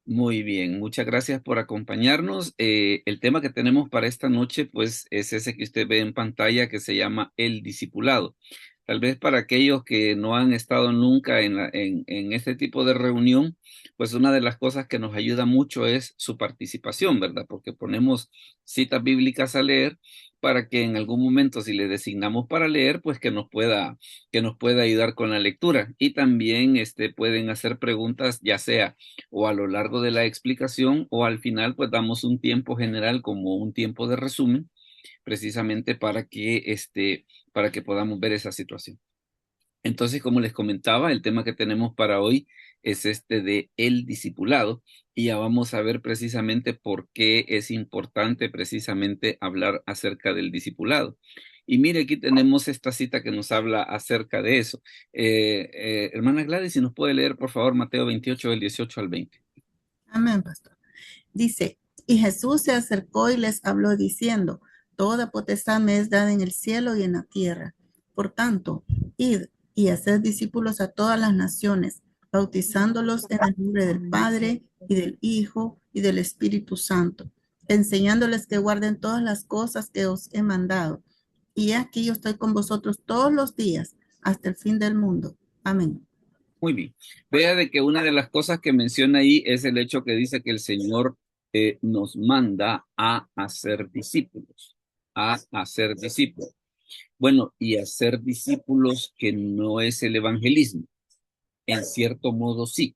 Muy bien, muchas gracias por acompañarnos. El tema que tenemos para esta noche, pues, es ese que usted ve en pantalla que se llama el discipulado. Tal vez para aquellos que no han estado nunca en este tipo de reunión, pues una de las cosas que nos ayuda mucho es su participación, ¿verdad? Porque ponemos citas bíblicas a leer para que en algún momento, si le designamos para leer, pues que nos pueda ayudar con la lectura. Y también pueden hacer preguntas, ya sea o a lo largo de la explicación o al final pues damos un tiempo general como un tiempo de resumen precisamente para que podamos ver esa situación. Entonces, como les comentaba, el tema que tenemos para hoy es este de el discipulado y ya vamos a ver precisamente por qué es importante precisamente hablar acerca del discipulado. Y mire, aquí tenemos esta cita que nos habla acerca de eso. Hermana Gladys, si nos puede leer, por favor, Mateo 28, del 18 al 20. Amén, pastor. Dice, y Jesús se acercó y les habló diciendo, toda potestad me es dada en el cielo y en la tierra. Por tanto, id y haced discípulos a todas las naciones, bautizándolos en el nombre del Padre y del Hijo y del Espíritu Santo, enseñándoles que guarden todas las cosas que os he mandado. Y aquí yo estoy con vosotros todos los días hasta el fin del mundo. Amén. Muy bien. Vea de que una de las cosas que menciona ahí es el hecho que dice que el Señor nos manda a hacer discípulos, a hacer discípulos. Bueno, y hacer discípulos que no es el evangelismo. En cierto modo sí,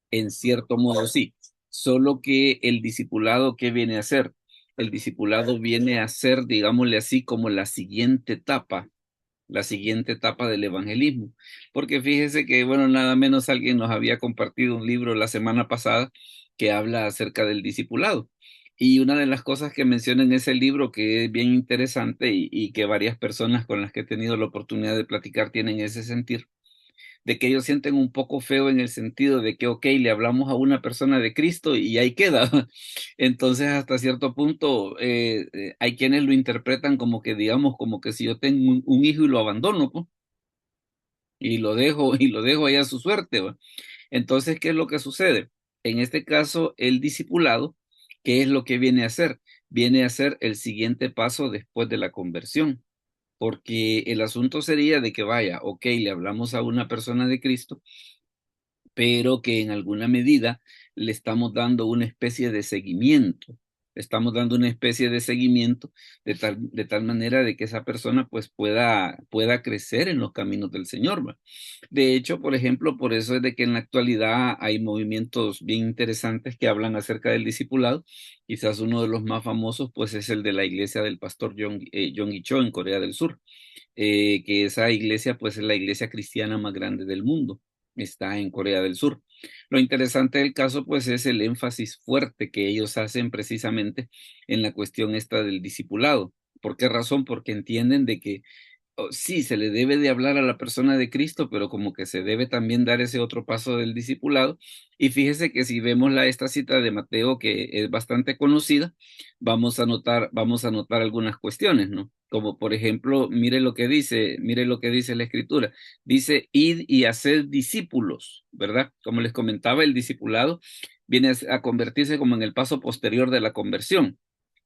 en cierto modo sí. Solo que el discipulado, ¿qué viene a hacer? El discipulado viene a ser, digámosle así, como la siguiente etapa del evangelismo. Porque fíjese que, bueno, nada menos alguien nos había compartido un libro la semana pasada que habla acerca del discipulado. Y una de las cosas que menciona en ese libro que es bien interesante y que varias personas con las que he tenido la oportunidad de platicar tienen ese sentir, de que ellos sienten un poco feo en el sentido de que, ok, le hablamos a una persona de Cristo y ahí queda. Entonces, hasta cierto punto, hay quienes lo interpretan como que, digamos, como que si yo tengo un hijo y lo abandono, pues, y lo dejo ahí a su suerte, ¿va? Entonces, ¿qué es lo que sucede? En este caso, el discipulado, ¿qué es lo que viene a hacer? Viene a ser el siguiente paso después de la conversión. Porque el asunto sería de que vaya, ok, le hablamos a una persona de Cristo, pero que en alguna medida le estamos dando una especie de seguimiento. Le estamos dando una especie de seguimiento de tal manera de que esa persona pues pueda crecer en los caminos del Señor, ¿va? De hecho, por ejemplo, por eso es de que en la actualidad hay movimientos bien interesantes que hablan acerca del discipulado. Quizás uno de los más famosos pues es el de la iglesia del pastor Yonggi Cho en Corea del Sur, que esa iglesia pues es la iglesia cristiana más grande del mundo, está en Corea del Sur. Lo interesante del caso pues es el énfasis fuerte que ellos hacen precisamente en la cuestión esta del discipulado. ¿Por qué razón? Porque entienden de que sí, se le debe de hablar a la persona de Cristo, pero como que se debe también dar ese otro paso del discipulado. Y fíjese que si vemos esta cita de Mateo, que es bastante conocida, vamos a notar algunas cuestiones, ¿no? Como por ejemplo, mire lo que dice la Escritura. Dice, id y haced discípulos, ¿verdad? Como les comentaba, el discipulado viene a convertirse como en el paso posterior de la conversión.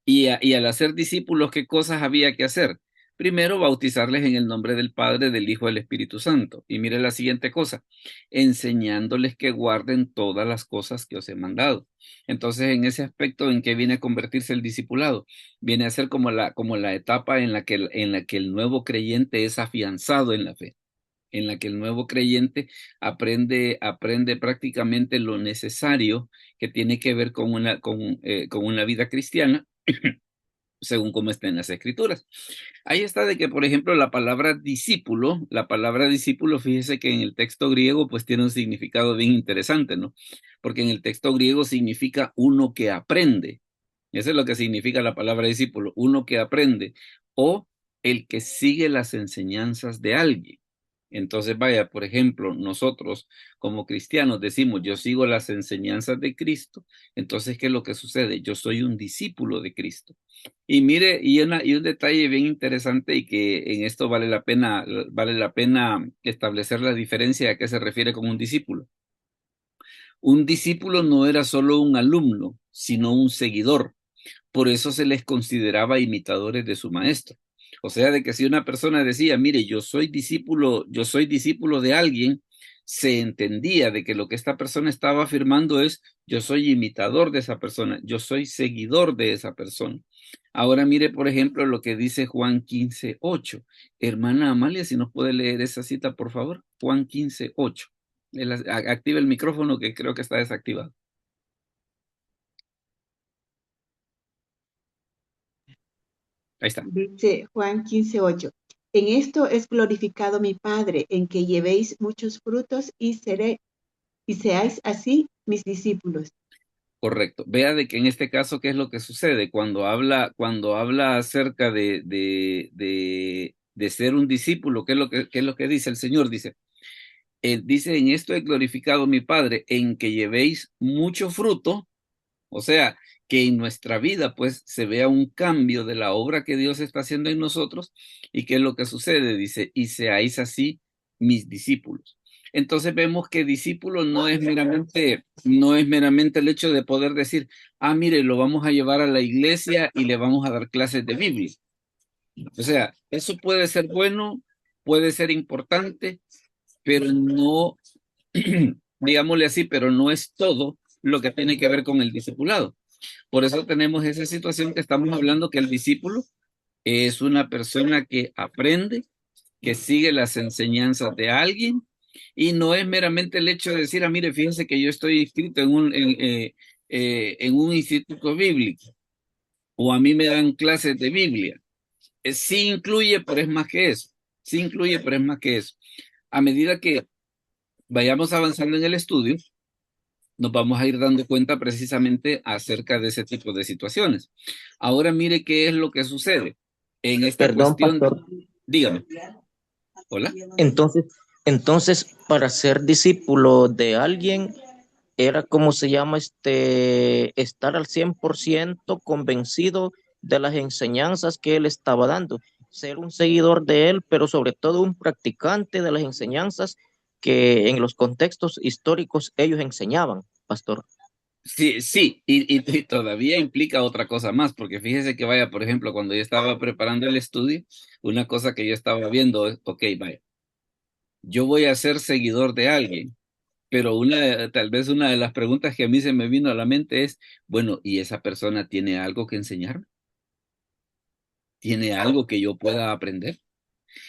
Y al hacer discípulos, ¿qué cosas había que hacer? Primero, bautizarles en el nombre del Padre, del Hijo y del Espíritu Santo. Y mire la siguiente cosa, enseñándoles que guarden todas las cosas que os he mandado. Entonces, en ese aspecto, ¿en qué viene a convertirse el discipulado? Viene a ser como la etapa en la que el nuevo creyente es afianzado en la fe, en la que el nuevo creyente aprende prácticamente lo necesario que tiene que ver con una vida cristiana según como está en las escrituras. Ahí está de que, por ejemplo, la palabra discípulo, fíjese que en el texto griego pues tiene un significado bien interesante, ¿no? Porque en el texto griego significa uno que aprende. Eso es lo que significa la palabra discípulo, uno que aprende o el que sigue las enseñanzas de alguien. Entonces, vaya, por ejemplo, nosotros como cristianos decimos, yo sigo las enseñanzas de Cristo. Entonces, ¿qué es lo que sucede? Yo soy un discípulo de Cristo. Y mire, y un detalle bien interesante y que en esto vale la pena establecer la diferencia a qué se refiere con un discípulo. Un discípulo no era solo un alumno, sino un seguidor. Por eso se les consideraba imitadores de su maestro. O sea, de que si una persona decía, mire, yo soy discípulo de alguien, se entendía de que lo que esta persona estaba afirmando es, yo soy imitador de esa persona, yo soy seguidor de esa persona. Ahora mire, por ejemplo, lo que dice Juan 15:8. Hermana Amalia, si nos puede leer esa cita, por favor. Juan 15:8. Activa el micrófono que creo que está desactivado. Ahí está. Dice Juan 15:8. En esto es glorificado mi Padre, en que llevéis muchos frutos y seáis así mis discípulos. Correcto. Vea de que en este caso, ¿qué es lo que sucede? Cuando habla acerca de ser un discípulo, qué es lo que dice el Señor? Dice, en esto he glorificado mi Padre, en que llevéis mucho fruto, o sea, que en nuestra vida pues se vea un cambio de la obra que Dios está haciendo en nosotros. ¿Y qué es lo que sucede? Dice, y seáis así mis discípulos. Entonces vemos que discípulo no es meramente el hecho de poder decir, ah, mire, lo vamos a llevar a la iglesia y le vamos a dar clases de Biblia. O sea, eso puede ser bueno, puede ser importante, pero no, digámosle así, pero no es todo lo que tiene que ver con el discipulado. Por eso tenemos esa situación que estamos hablando, que el discípulo es una persona que aprende, que sigue las enseñanzas de alguien, y no es meramente el hecho de decir, ah, mire, fíjense que yo estoy inscrito en un instituto bíblico, o a mí me dan clases de Biblia. Sí incluye, pero es más que eso. Sí incluye, pero es más que eso. A medida que vayamos avanzando en el estudio, nos vamos a ir dando cuenta precisamente acerca de ese tipo de situaciones. Ahora mire qué es lo que sucede en esta Perdón, cuestión. pastor. Dígame. Hola. Entonces, para ser discípulo de alguien, era como se llama estar al 100% convencido de las enseñanzas que él estaba dando, ser un seguidor de él, pero sobre todo un practicante de las enseñanzas que en los contextos históricos ellos enseñaban, pastor. Sí, sí, y todavía implica otra cosa más, porque fíjese que vaya, por ejemplo, cuando yo estaba preparando el estudio, una cosa que yo estaba viendo es, ok, vaya, yo voy a ser seguidor de alguien, pero tal vez una de las preguntas que a mí se me vino a la mente es, bueno, ¿y esa persona tiene algo que enseñarme? ¿Tiene algo que yo pueda aprender?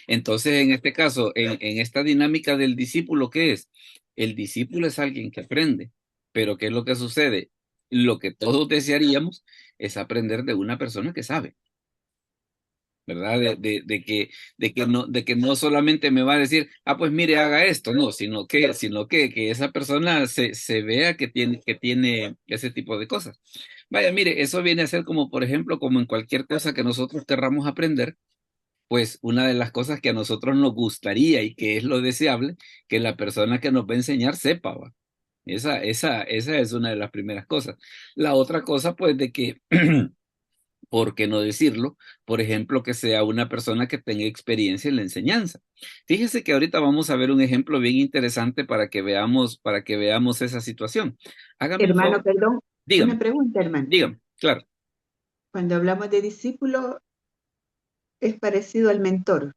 Entonces, en este caso, en esta dinámica del discípulo, ¿qué es? El discípulo es alguien que aprende, pero ¿qué es lo que sucede? Lo que todos desearíamos es aprender de una persona que sabe, ¿verdad? De que no solamente me va a decir, ah, pues mire, haga esto, no, que esa persona se vea que tiene ese tipo de cosas. Vaya, mire, eso viene a ser como, por ejemplo, como en cualquier cosa que nosotros querramos aprender, pues una de las cosas que a nosotros nos gustaría y que es lo deseable, que la persona que nos va a enseñar sepa, ¿va? Esa es una de las primeras cosas. La otra cosa, pues, de que, ¿por qué no decirlo? Por ejemplo, que sea una persona que tenga experiencia en la enseñanza. Fíjese que ahorita vamos a ver un ejemplo bien interesante para que veamos esa situación. Hágame un Hermano, favor, perdón, una dígame, pregunta, hermano. dígame, claro, Cuando hablamos de discípulo, es parecido al mentor,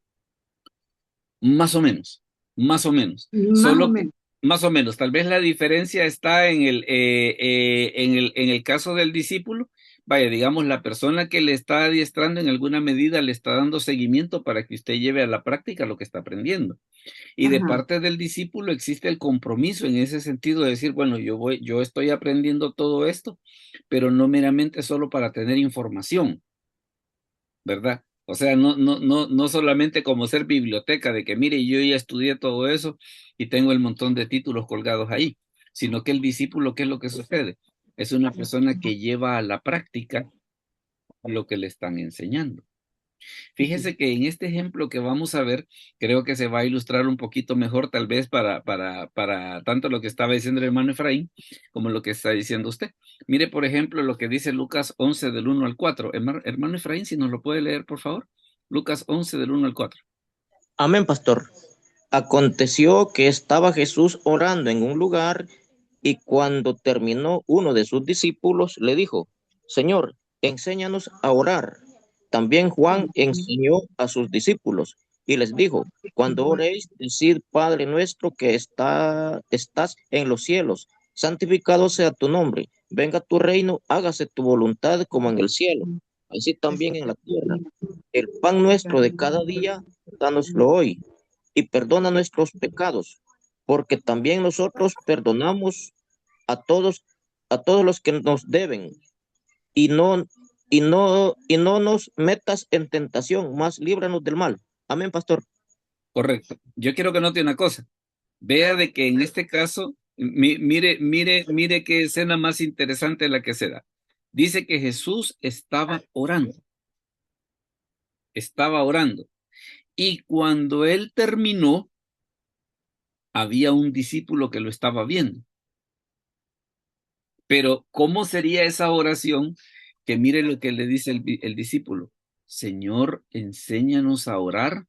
más o menos, más o menos. más o Solo menos. más o menos, tal vez la diferencia está en el caso del discípulo. Vaya, digamos, la persona que le está adiestrando en alguna medida le está dando seguimiento para que usted lleve a la práctica lo que está aprendiendo. Y de Ajá. parte del discípulo existe el compromiso en ese sentido de decir, bueno, yo estoy aprendiendo todo esto, pero no meramente solo para tener información, ¿verdad? O sea, no solamente como ser biblioteca de que, mire, yo ya estudié todo eso y tengo el montón de títulos colgados ahí, sino que el discípulo, ¿qué es lo que sucede? Es una persona que lleva a la práctica lo que le están enseñando. Fíjese que en este ejemplo que vamos a ver, creo que se va a ilustrar un poquito mejor, tal vez para tanto lo que estaba diciendo el hermano Efraín como lo que está diciendo usted. Mire, por ejemplo, lo que dice Lucas 11 del 1 al 4. Hermano Efraín, si nos lo puede leer, por favor. Lucas 11 del 1 al 4. Amén, pastor. Aconteció que estaba Jesús orando en un lugar Y cuando terminó, uno de sus discípulos le dijo, Señor, enséñanos a orar. También Juan enseñó a sus discípulos y les dijo, cuando oréis, decid, Padre nuestro que estás en los cielos, santificado sea tu nombre, venga tu reino, hágase tu voluntad como en el cielo, así también en la tierra. El pan nuestro de cada día, dánoslo hoy, y perdona nuestros pecados, porque también nosotros perdonamos a todos, a todos los que nos deben, y no nos metas en tentación, mas líbranos del mal. Amén, pastor. Correcto. Yo quiero que note una cosa. Vea de que en este caso, mire qué escena más interesante la que se da. Dice que Jesús estaba orando. Estaba orando. Y cuando él terminó, había un discípulo que lo estaba viendo. Pero, ¿cómo sería esa oración? Que mire lo que le dice el discípulo. Señor, enséñanos a orar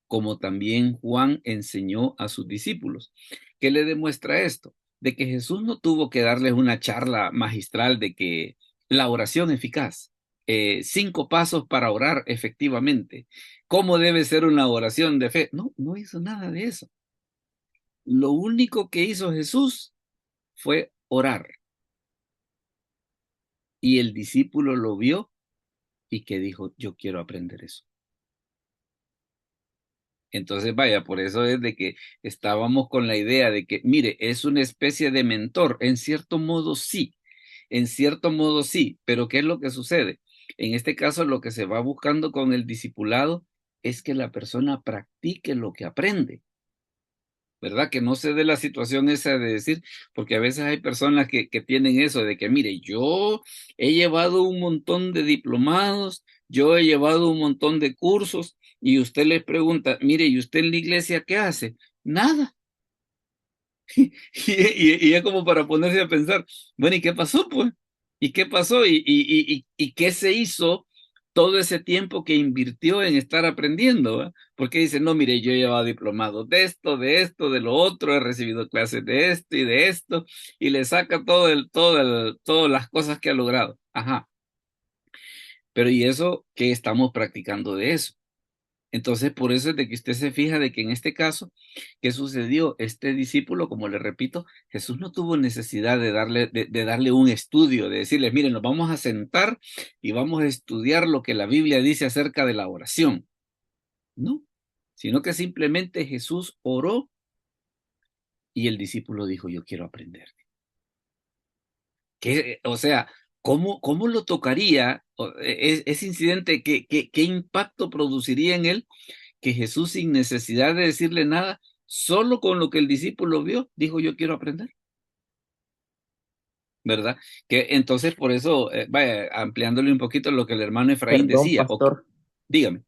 como también Juan enseñó a sus discípulos. ¿Qué le demuestra esto? De que Jesús no tuvo que darles una charla magistral de que la oración eficaz, 5 pasos para orar efectivamente, cómo debe ser una oración de fe. No, no hizo nada de eso. Lo único que hizo Jesús fue orar. Y el discípulo lo vio y que dijo, yo quiero aprender eso. Entonces, vaya, por eso es de que estábamos con la idea de que, mire, es una especie de mentor. En cierto modo sí, pero ¿qué es lo que sucede? En este caso, lo que se va buscando con el discipulado es que la persona practique lo que aprende, ¿verdad? Que no se dé la situación esa de decir, porque a veces hay personas que tienen eso de que, mire, yo he llevado un montón de diplomados, yo he llevado un montón de cursos, y usted les pregunta, mire, ¿y usted en la iglesia qué hace? Nada. Y es como para ponerse a pensar, bueno, ¿y qué pasó, pues? ¿Y qué pasó? ¿Y qué se hizo todo ese tiempo que invirtió en estar aprendiendo? ¿Va? Porque dice, no, mire, yo he llevado diplomados de esto, de lo otro, he recibido clases de esto y de esto, y le saca todas las cosas que ha logrado. Ajá. Pero ¿y eso qué estamos practicando de eso? Entonces, por eso es de que usted se fija de que en este caso, ¿qué sucedió? Este discípulo, como le repito, Jesús no tuvo necesidad de darle un estudio, de decirle, miren, nos vamos a sentar y vamos a estudiar lo que la Biblia dice acerca de la oración. No, sino que simplemente Jesús oró y el discípulo dijo, yo quiero aprender. O sea, ¿cómo lo tocaría ese incidente? ¿Qué impacto produciría en él? Que Jesús, sin necesidad de decirle nada, solo con lo que el discípulo vio, dijo, yo quiero aprender, ¿verdad? Que entonces por eso, vaya, ampliándole un poquito lo que el hermano Efraín Perdón, decía, pastor. dígame.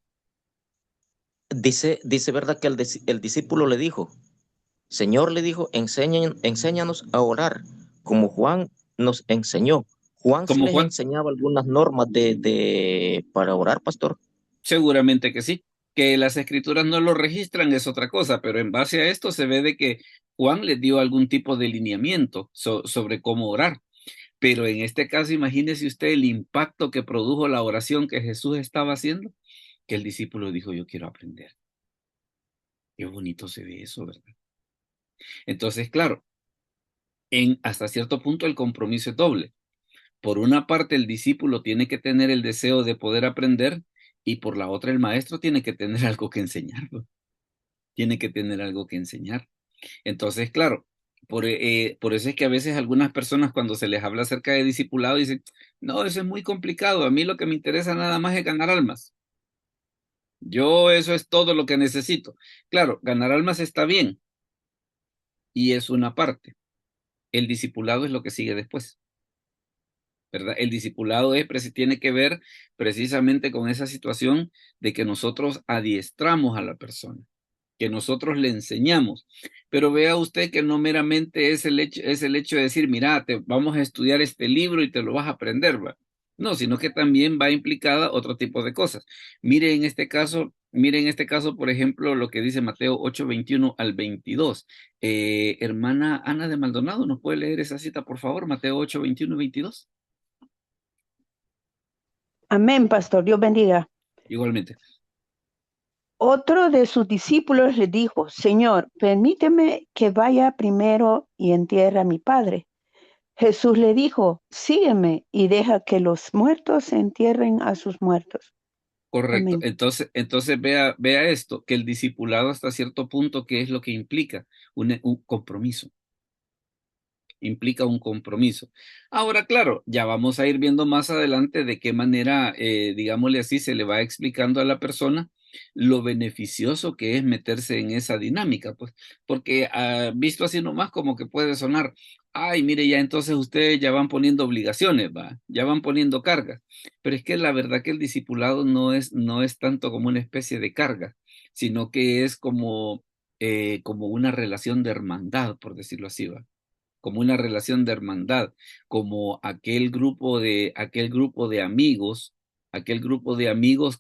Dice verdad que el discípulo le dijo, Señor le dijo, enséñanos a orar, como Juan nos enseñó. Juan sí Como les Juan, enseñaba algunas normas para orar, pastor. seguramente que sí. Que las escrituras no lo registran es otra cosa, pero en base a esto se ve de que Juan les dio algún tipo de lineamiento sobre cómo orar. Pero en este caso, imagínese usted el impacto que produjo la oración que Jesús estaba haciendo, que el discípulo dijo, yo quiero aprender. Qué bonito se ve eso, ¿verdad? Entonces, claro, hasta cierto punto el compromiso es doble. Por una parte, el discípulo tiene que tener el deseo de poder aprender y por la otra, el maestro tiene que tener algo que enseñarlo. Tiene que tener algo que enseñar. Entonces, claro, por eso es que a veces algunas personas cuando se les habla acerca de discipulado dicen, no, eso es muy complicado, a mí lo que me interesa nada más es ganar almas. Yo eso es todo lo que necesito. Claro, ganar almas está bien y es una parte. El discipulado es lo que sigue después, ¿verdad? El discipulado tiene que ver precisamente con esa situación de que nosotros adiestramos a la persona, que nosotros le enseñamos. Pero vea usted que no meramente es el hecho de decir, mira, vamos a estudiar este libro y te lo vas a aprender, ¿va? No, sino que también va implicada otro tipo de cosas. Mire, en este caso, miren en este caso, por ejemplo, lo que dice Mateo 8:21 al 22. Hermana Ana de Maldonado, ¿nos puede leer esa cita, por favor? Mateo 8:21 y 22. Amén, pastor. Dios bendiga. Igualmente. Otro de sus discípulos le dijo, Señor, permíteme que vaya primero y entierre a mi padre. Jesús le dijo, sígueme y deja que los muertos entierren a sus muertos. Correcto. Amén. Entonces vea esto, que el discipulado hasta cierto punto, ¿qué es lo que implica? Un compromiso. Implica un compromiso. Ahora, claro, ya vamos a ir viendo más adelante de qué manera, digámosle así, se le va explicando a la persona lo beneficioso que es meterse en esa dinámica, pues, porque visto así nomás como que puede sonar, ay, mire, ya entonces ustedes ya van poniendo obligaciones, va, ya van poniendo cargas, pero es que la verdad que el discipulado no es tanto como una especie de carga, sino que es como una relación de hermandad, por decirlo así, va, como una relación de hermandad, como aquel grupo de amigos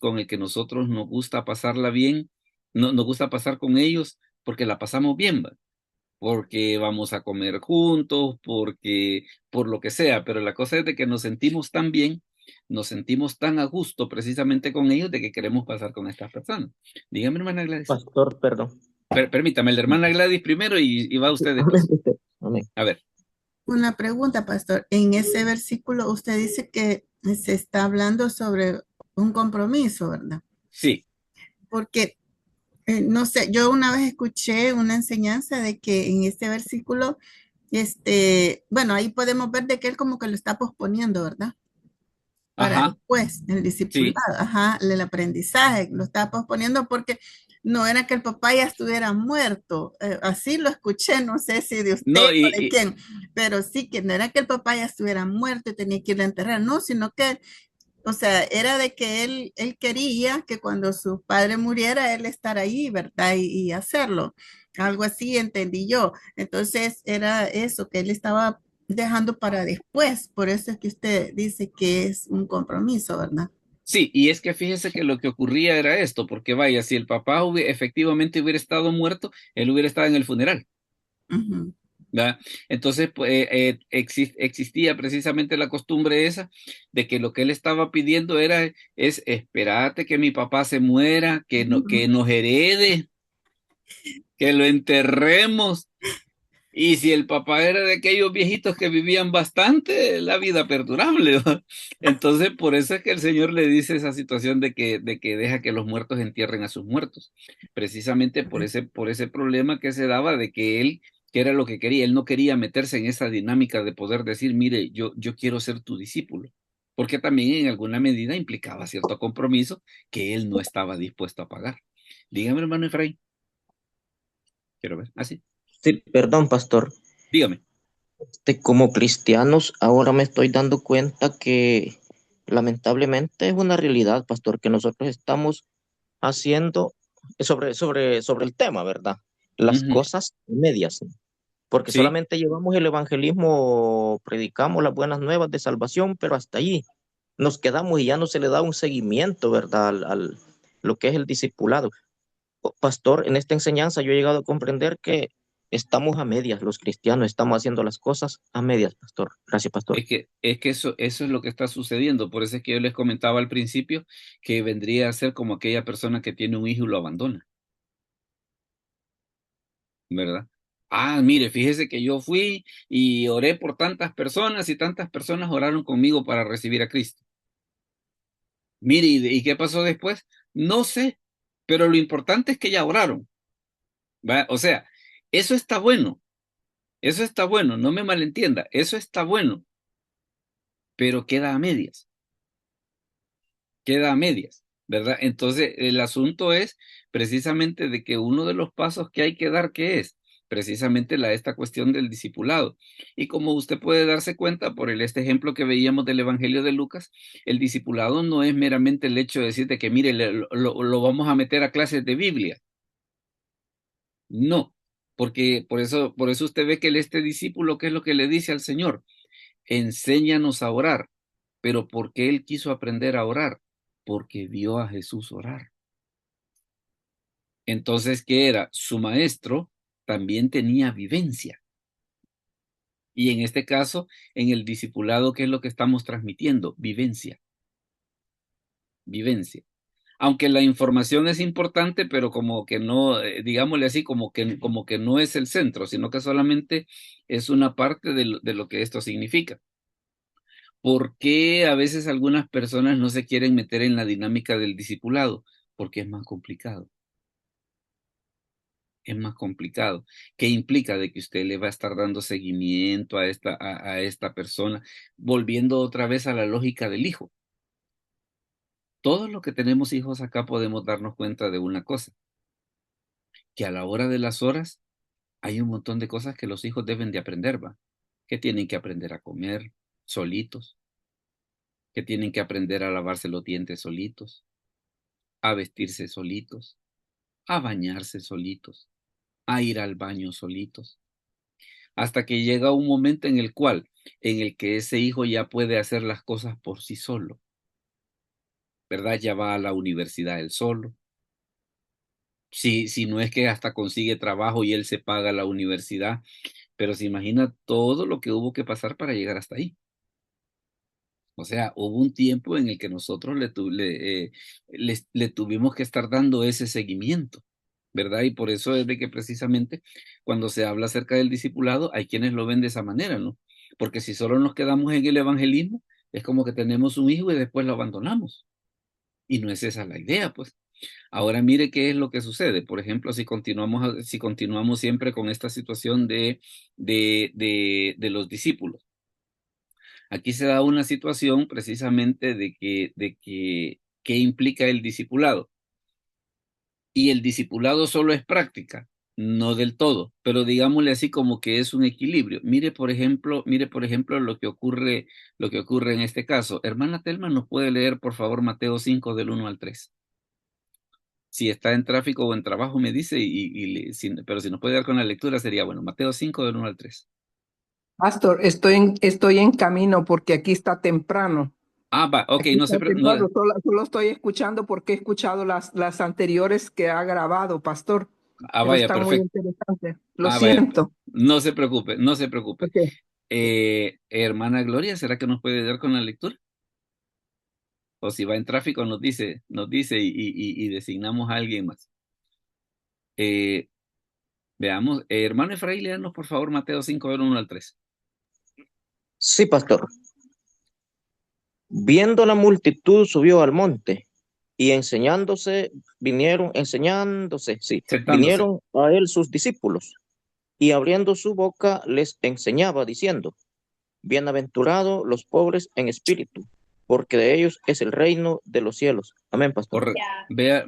con el que nosotros nos gusta pasarla bien, no, nos gusta pasar con ellos porque la pasamos bien, ¿va? Porque vamos a comer juntos, porque por lo que sea, pero la cosa es de que nos sentimos tan bien, nos sentimos tan a gusto precisamente con ellos de que queremos pasar con estas personas. Dígame, hermana Gladys. Pastor, perdón. Permítame, la hermana Gladys primero y va usted después. Amén. A ver. Una pregunta, pastor. En ese versículo usted dice que se está hablando sobre un compromiso, ¿verdad? Sí. Porque, no sé, yo una vez escuché una enseñanza de que en este versículo, bueno, ahí podemos ver de que él como que lo está posponiendo, ¿verdad? Para Ajá. después, el discipulado, Sí. ajá, el aprendizaje, lo está posponiendo porque no era que el papá ya estuviera muerto, así lo escuché, no sé si de usted No, o de quién, pero sí que no era que el papá ya estuviera muerto y tenía que ir a enterrar, no, sino que, o sea, era de que él quería que cuando su padre muriera, él estar ahí, ¿verdad? Y hacerlo. Algo así entendí yo. Entonces era eso, que él estaba dejando para después. Por eso es que usted dice que es un compromiso, ¿verdad? sí, y es que fíjese que lo que ocurría era esto, porque vaya, si el papá efectivamente hubiera estado muerto, él hubiera estado en el funeral, Ujú. ¿verdad? Entonces, pues, existía precisamente la costumbre esa de que lo que él estaba pidiendo es espérate que mi papá se muera, que nos herede, que lo enterremos. Y si el papá era de aquellos viejitos que vivían bastante, la vida perdurable, ¿va? Entonces, por eso es que el Señor le dice esa situación de que deja que los muertos entierren a sus muertos. Precisamente por ese problema que se daba de que él, que era lo que quería, él no quería meterse en esa dinámica de poder decir, mire, yo quiero ser tu discípulo. Porque también en alguna medida implicaba cierto compromiso que él no estaba dispuesto a pagar. Dígame, hermano Efraín. Quiero ver. Ah, sí. Sí, perdón, pastor. Dígame. Como cristianos, ahora me estoy dando cuenta que lamentablemente es una realidad, pastor, que nosotros estamos haciendo sobre el tema, ¿verdad? Las Ujú. cosas medias, porque Sí. solamente llevamos el evangelismo, predicamos las buenas nuevas de salvación, pero hasta allí nos quedamos y ya no se le da un seguimiento, ¿verdad? Lo que es el discipulado. Pastor, en esta enseñanza yo he llegado a comprender que estamos a medias, los cristianos estamos haciendo las cosas a medias, pastor. Gracias, pastor. Es que eso es lo que está sucediendo. Por eso es que yo les comentaba al principio que vendría a ser como aquella persona que tiene un hijo y lo abandona, ¿verdad? Ah, mire, fíjese que yo fui y oré por tantas personas y tantas personas oraron conmigo para recibir a Cristo. Mire, ¿y qué pasó después? No sé, pero lo importante es que ya oraron, ¿va? O sea, eso está bueno, no me malentienda, eso está bueno, pero queda a medias, ¿verdad? Entonces, el asunto es precisamente de que uno de los pasos que hay que dar, ¿qué es? Precisamente esta cuestión del discipulado. Y como usted puede darse cuenta por este ejemplo que veíamos del Evangelio de Lucas, el discipulado no es meramente el hecho de decirte que, mire, lo vamos a meter a clases de Biblia. No, porque por eso usted ve que este discípulo, ¿qué es lo que le dice al Señor? Enséñanos a orar. Pero ¿por qué él quiso aprender a orar? Porque vio a Jesús orar. Entonces, ¿qué era? Su maestro también tenía vivencia. Y en este caso, en el discipulado, ¿qué es lo que estamos transmitiendo? Vivencia. Vivencia. Aunque la información es importante, pero como que no, digámosle así, como que no es el centro, sino que solamente es una parte de lo que esto significa. ¿Por qué a veces algunas personas no se quieren meter en la dinámica del discipulado? Porque es más complicado. Es más complicado. ¿Qué implica de que usted le va a estar dando seguimiento a esta persona, volviendo otra vez a la lógica del hijo? Todos los que tenemos hijos acá podemos darnos cuenta de una cosa, que a la hora de las horas hay un montón de cosas que los hijos deben de aprender, ¿va? Que tienen que aprender a comer solitos, que tienen que aprender a lavarse los dientes solitos, a vestirse solitos, a bañarse solitos, a ir al baño solitos, hasta que llega un momento en el que ese hijo ya puede hacer las cosas por sí solo, ¿verdad? Ya va a la universidad él solo. Si no es que hasta consigue trabajo y él se paga la universidad, pero se imagina todo lo que hubo que pasar para llegar hasta ahí. O sea, hubo un tiempo en el que nosotros le tuvimos que estar dando ese seguimiento, ¿verdad? Y por eso es de que precisamente cuando se habla acerca del discipulado, hay quienes lo ven de esa manera, ¿no? Porque si solo nos quedamos en el evangelismo, es como que tenemos un hijo y después lo abandonamos. Y no es esa la idea, pues. Ahora mire qué es lo que sucede. Por ejemplo, si continuamos siempre con esta situación de los discípulos. Aquí se da una situación precisamente ¿qué implica el discipulado? Y el discipulado solo es práctica, no del todo, pero digámosle así como que es un equilibrio. Mire por ejemplo lo que ocurre en este caso. Hermana Telma, ¿nos puede leer por favor Mateo 5 del 1 al 3? Si está en tráfico o en trabajo me dice, pero si nos puede dar con la lectura sería bueno. Mateo 5 del 1 al 3. Pastor, estoy en camino porque aquí está temprano. Ah, va, ok, Aquí no está se pre- temprano. no, Solo estoy escuchando porque he escuchado las anteriores que ha grabado, Pastor. Pero vaya, está muy perfecto. interesante. Lo Vaya, siento. no se preocupe, no se preocupe. Ok. Hermana Gloria, ¿será que nos puede dar con la lectura? O si va en tráfico nos dice y designamos a alguien más. Eh, Veamos, hermano Efraín, léanos por favor Mateo 5 del 1 al 3. Sí, pastor. Viendo la multitud subió al monte y Sentándose. vinieron a él sus discípulos y abriendo su boca les enseñaba diciendo, bienaventurados los pobres en espíritu, porque de ellos es el reino de los cielos. Amén, pastor. Correcto.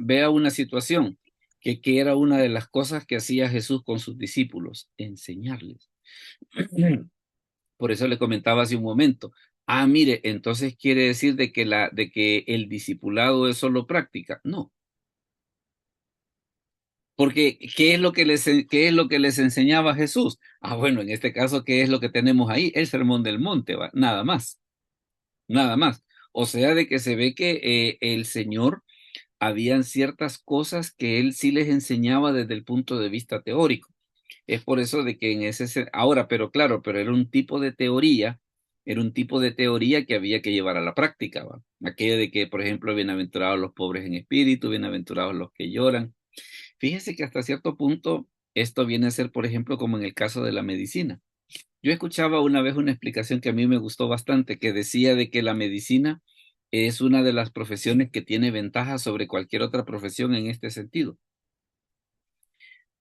Vea una situación que era una de las cosas que hacía Jesús con sus discípulos, enseñarles. Por eso le comentaba hace un momento. Ah, mire, entonces quiere decir de que el discipulado es solo práctica. No, porque qué es lo que les enseñaba Jesús? Ah, bueno, en este caso, ¿qué es lo que tenemos ahí? El sermón del monte, ¿va? Nada más, nada más. O sea, de que se ve que el Señor habían ciertas cosas que él sí les enseñaba desde el punto de vista teórico. Es por eso de que ahora, pero claro, pero era un tipo de teoría que había que llevar a la práctica, ¿va? Aquello de que, por ejemplo, bienaventurados los pobres en espíritu, bienaventurados los que lloran. Fíjese que hasta cierto punto esto viene a ser, por ejemplo, como en el caso de la medicina. Yo escuchaba una vez una explicación que a mí me gustó bastante, que decía de que la medicina es una de las profesiones que tiene ventaja sobre cualquier otra profesión en este sentido.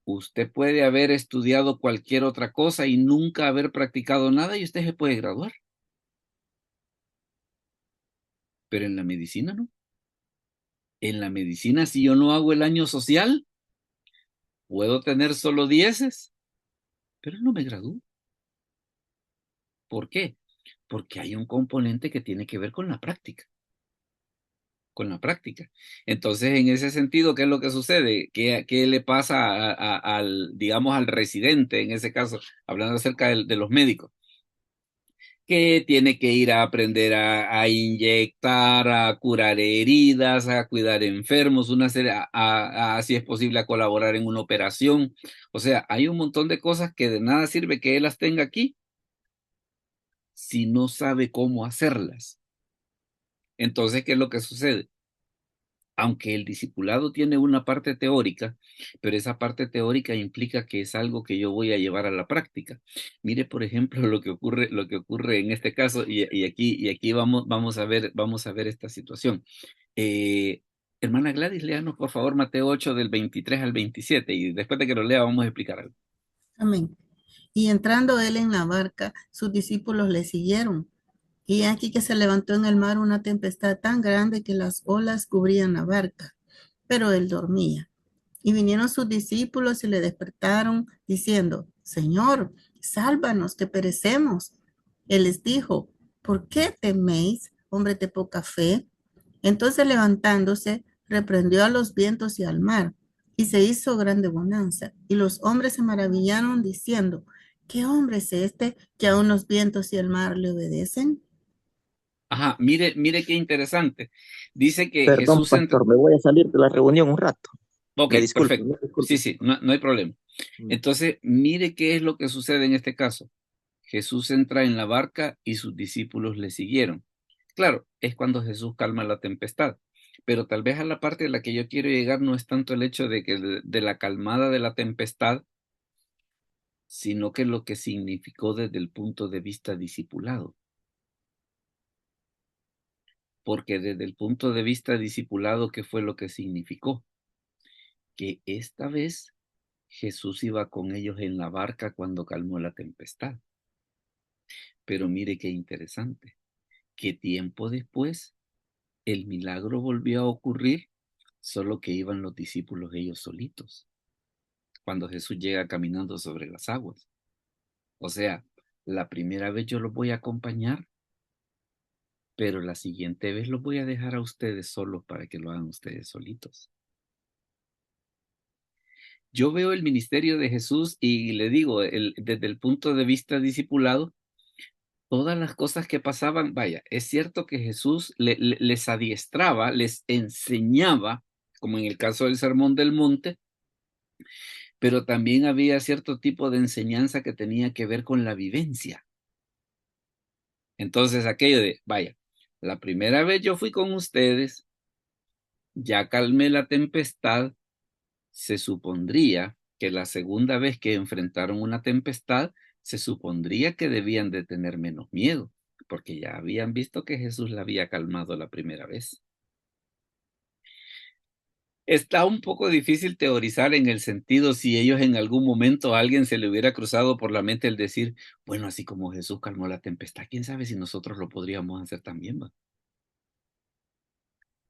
Usted puede haber estudiado cualquier otra cosa y nunca haber practicado nada y usted se puede graduar. Pero en la medicina no. En la medicina, si yo no hago el año social, puedo tener solo 10, pero no me gradúo. ¿Por qué? Porque hay un componente que tiene que ver con la práctica. Con la práctica. Entonces, en ese sentido, ¿qué es lo que sucede? ¿Qué le pasa digamos, al residente, en ese caso, hablando acerca de los médicos? que tiene que ir a aprender a inyectar, a curar heridas, a cuidar enfermos, una serie, si es posible, a colaborar en una operación. O sea, hay un montón de cosas que de nada sirve que él las tenga aquí si no sabe cómo hacerlas. Entonces, ¿qué es lo que sucede? Aunque el discipulado tiene una parte teórica, pero esa parte teórica implica que es algo que yo voy a llevar a la práctica. Mire, por ejemplo, lo que ocurre en este caso, y aquí vamos a ver esta situación. Hermana Gladys, léanos por favor Mateo 8 del 23 al 27, y después de que lo lea vamos a explicar algo. Amén. Y entrando él en la barca, sus discípulos le siguieron. Y aquí que se levantó en el mar una tempestad tan grande que las olas cubrían la barca, pero él dormía. Y vinieron sus discípulos y le despertaron, diciendo, Señor, sálvanos, que perecemos. Él les dijo, ¿por qué teméis, hombre de poca fe? Entonces levantándose, reprendió a los vientos y al mar, y se hizo grande bonanza. Y los hombres se maravillaron, diciendo, ¿qué hombre es este que aun los vientos y el mar le obedecen? Ajá, mire qué interesante. Dice que Perdón, Jesús entra. pastor, me voy a salir de la reunión un rato. Ok, Me disculpo, perfecto. me disculpo. Sí, no hay problema. Entonces, mire qué es lo que sucede en este caso. Jesús entra en la barca y sus discípulos le siguieron. Claro, es cuando Jesús calma la tempestad, pero tal vez a la parte de la que yo quiero llegar no es tanto el hecho de que de la calmada de la tempestad, sino que lo que significó desde el punto de vista discipulado. Porque desde el punto de vista discipulado, ¿qué fue lo que significó? Que esta vez Jesús iba con ellos en la barca cuando calmó la tempestad. Pero mire qué interesante, que tiempo después el milagro volvió a ocurrir, solo que iban los discípulos ellos solitos, cuando Jesús llega caminando sobre las aguas. O sea, la primera vez yo los voy a acompañar, pero la siguiente vez los voy a dejar a ustedes solos para que lo hagan ustedes solitos. Yo veo el ministerio de Jesús y le digo, desde el punto de vista discipulado, todas las cosas que pasaban, vaya, es cierto que Jesús les adiestraba, les enseñaba, como en el caso del Sermón del Monte, pero también había cierto tipo de enseñanza que tenía que ver con la vivencia. Entonces, aquello de, vaya, la primera vez yo fui con ustedes, ya calmé la tempestad, se supondría que la segunda vez que enfrentaron una tempestad, se supondría que debían de tener menos miedo, porque ya habían visto que Jesús la había calmado la primera vez. Está un poco difícil teorizar en el sentido si ellos en algún momento a alguien se le hubiera cruzado por la mente el decir, bueno, así como Jesús calmó la tempestad, quién sabe si nosotros lo podríamos hacer también, ¿va?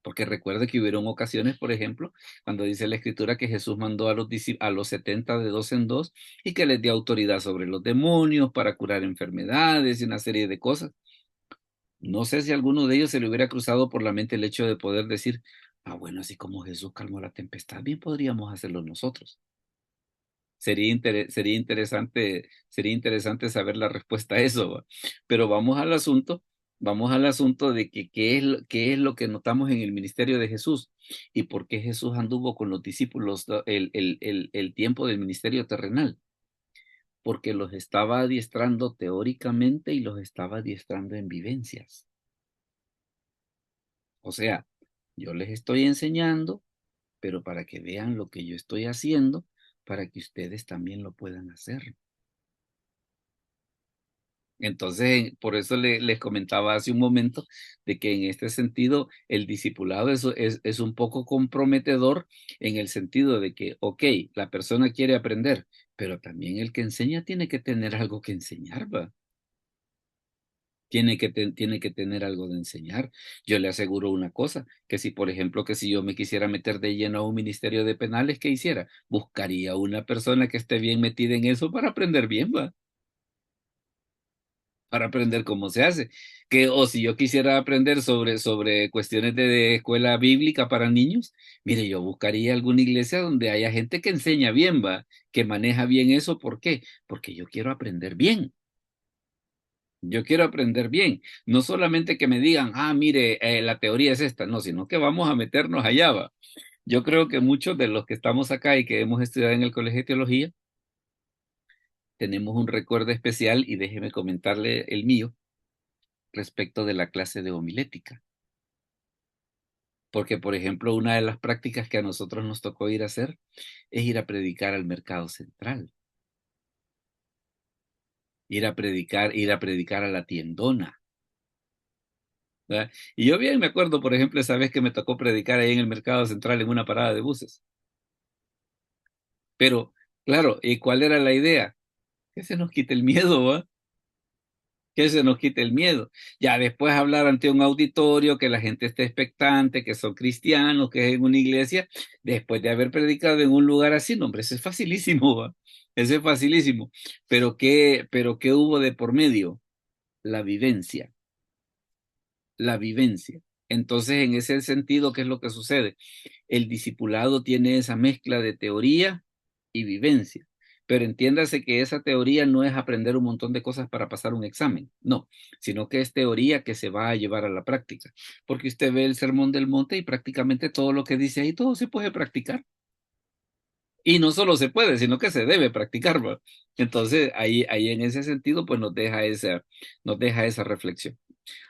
Porque recuerde que hubieron ocasiones, por ejemplo, cuando dice la Escritura que Jesús mandó a los 70 de dos en dos y que les dio autoridad sobre los demonios para curar enfermedades y una serie de cosas. No sé si a alguno de ellos se le hubiera cruzado por la mente el hecho de poder decir, bueno, así como Jesús calmó la tempestad, bien podríamos hacerlo nosotros. Sería interesante saber la respuesta a eso, ¿va? Pero vamos al asunto de que qué es lo que notamos en el ministerio de Jesús y por qué Jesús anduvo con los discípulos el tiempo del ministerio terrenal. Porque los estaba adiestrando teóricamente y los estaba adiestrando en vivencias. O sea, yo les estoy enseñando, pero para que vean lo que yo estoy haciendo, para que ustedes también lo puedan hacer. Entonces, por eso les comentaba hace un momento de que en este sentido el discipulado es un poco comprometedor en el sentido de que, ok, la persona quiere aprender, pero también el que enseña tiene que tener algo que enseñar, ¿va? Tiene que tener algo de enseñar. Yo le aseguro una cosa, que si, por ejemplo, que si yo me quisiera meter de lleno a un ministerio de penales, ¿qué hiciera? Buscaría una persona que esté bien metida en eso para aprender bien, ¿va? Para aprender cómo se hace. O si yo quisiera aprender sobre cuestiones de escuela bíblica para niños, mire, yo buscaría alguna iglesia donde haya gente que enseña bien, ¿va? Que maneja bien eso. ¿Por qué? Porque yo quiero aprender bien. Yo quiero aprender bien. No solamente que me digan, mire, la teoría es esta, no, sino que vamos a meternos allá, va. Yo creo que muchos de los que estamos acá y que hemos estudiado en el Colegio de Teología, tenemos un recuerdo especial, y déjeme comentarle el mío, respecto de la clase de homilética. Porque, por ejemplo, una de las prácticas que a nosotros nos tocó ir a hacer es ir a predicar al mercado central. Ir a predicar a la tiendona, ¿verdad? Y yo bien me acuerdo, por ejemplo, esa vez que me tocó predicar ahí en el mercado central en una parada de buses. Pero, claro, ¿y cuál era la idea? Que se nos quite el miedo, ¿va? Que se nos quite el miedo. Ya después hablar ante un auditorio, que la gente esté expectante, que son cristianos, que es en una iglesia, después de haber predicado en un lugar así, no, hombre, eso es facilísimo, ¿va? Eso es facilísimo. Pero ¿qué hubo de por medio? La vivencia. La vivencia. Entonces, en ese sentido, ¿qué es lo que sucede? El discipulado tiene esa mezcla de teoría y vivencia. Pero entiéndase que esa teoría no es aprender un montón de cosas para pasar un examen, no, sino que es teoría que se va a llevar a la práctica. Porque usted ve el Sermón del Monte y prácticamente todo lo que dice ahí, todo se puede practicar. Y no solo se puede, sino que se debe practicar, ¿va? Entonces, ahí en ese sentido, pues nos deja esa reflexión.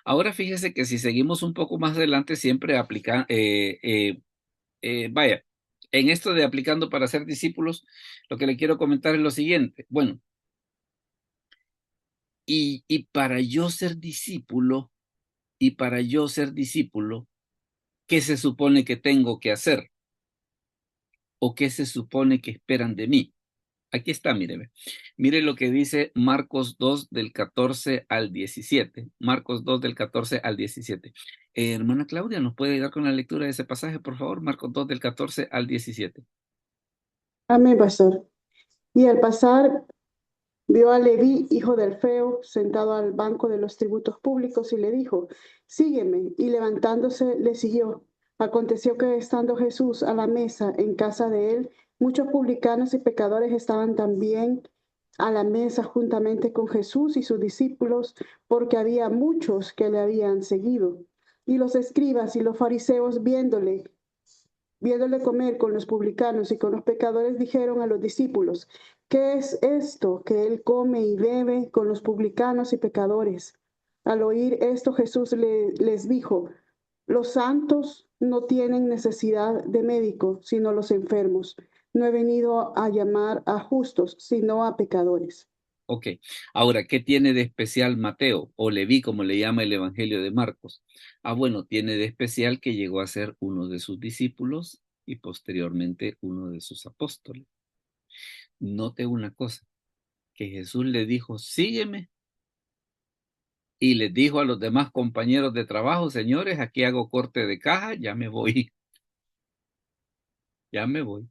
Ahora fíjese que si seguimos un poco más adelante, siempre vaya, en esto de aplicando para ser discípulos, lo que le quiero comentar es lo siguiente. Bueno, y para yo ser discípulo, ¿qué se supone que tengo que hacer? ¿O qué se supone que esperan de mí? Aquí está, mire. Mire lo que dice Marcos 2 del 14 al 17. Marcos 2 del 14 al 17. Hermana Claudia, ¿nos puede ayudar con la lectura de ese pasaje, por favor? Marcos 2 del 14 al 17. Amén, pastor. Y al pasar, vio a Leví, hijo de Alfeo, sentado al banco de los tributos públicos, y le dijo, sígueme. Y levantándose, le siguió. Aconteció que estando Jesús a la mesa en casa de él, muchos publicanos y pecadores estaban también a la mesa juntamente con Jesús y sus discípulos, porque había muchos que le habían seguido. Y los escribas y los fariseos, viéndole comer con los publicanos y con los pecadores, dijeron a los discípulos, ¿qué es esto que él come y bebe con los publicanos y pecadores? Al oír esto, Jesús les dijo, los santos no tienen necesidad de médico, sino los enfermos. No he venido a llamar a justos, sino a pecadores. Ok, ahora, ¿qué tiene de especial Mateo o Leví, como le llama el Evangelio de Marcos? Bueno, tiene de especial que llegó a ser uno de sus discípulos y posteriormente uno de sus apóstoles. Note una cosa, que Jesús le dijo, sígueme, y les dijo a los demás compañeros de trabajo, señores, aquí hago corte de caja, ya me voy, ya me voy.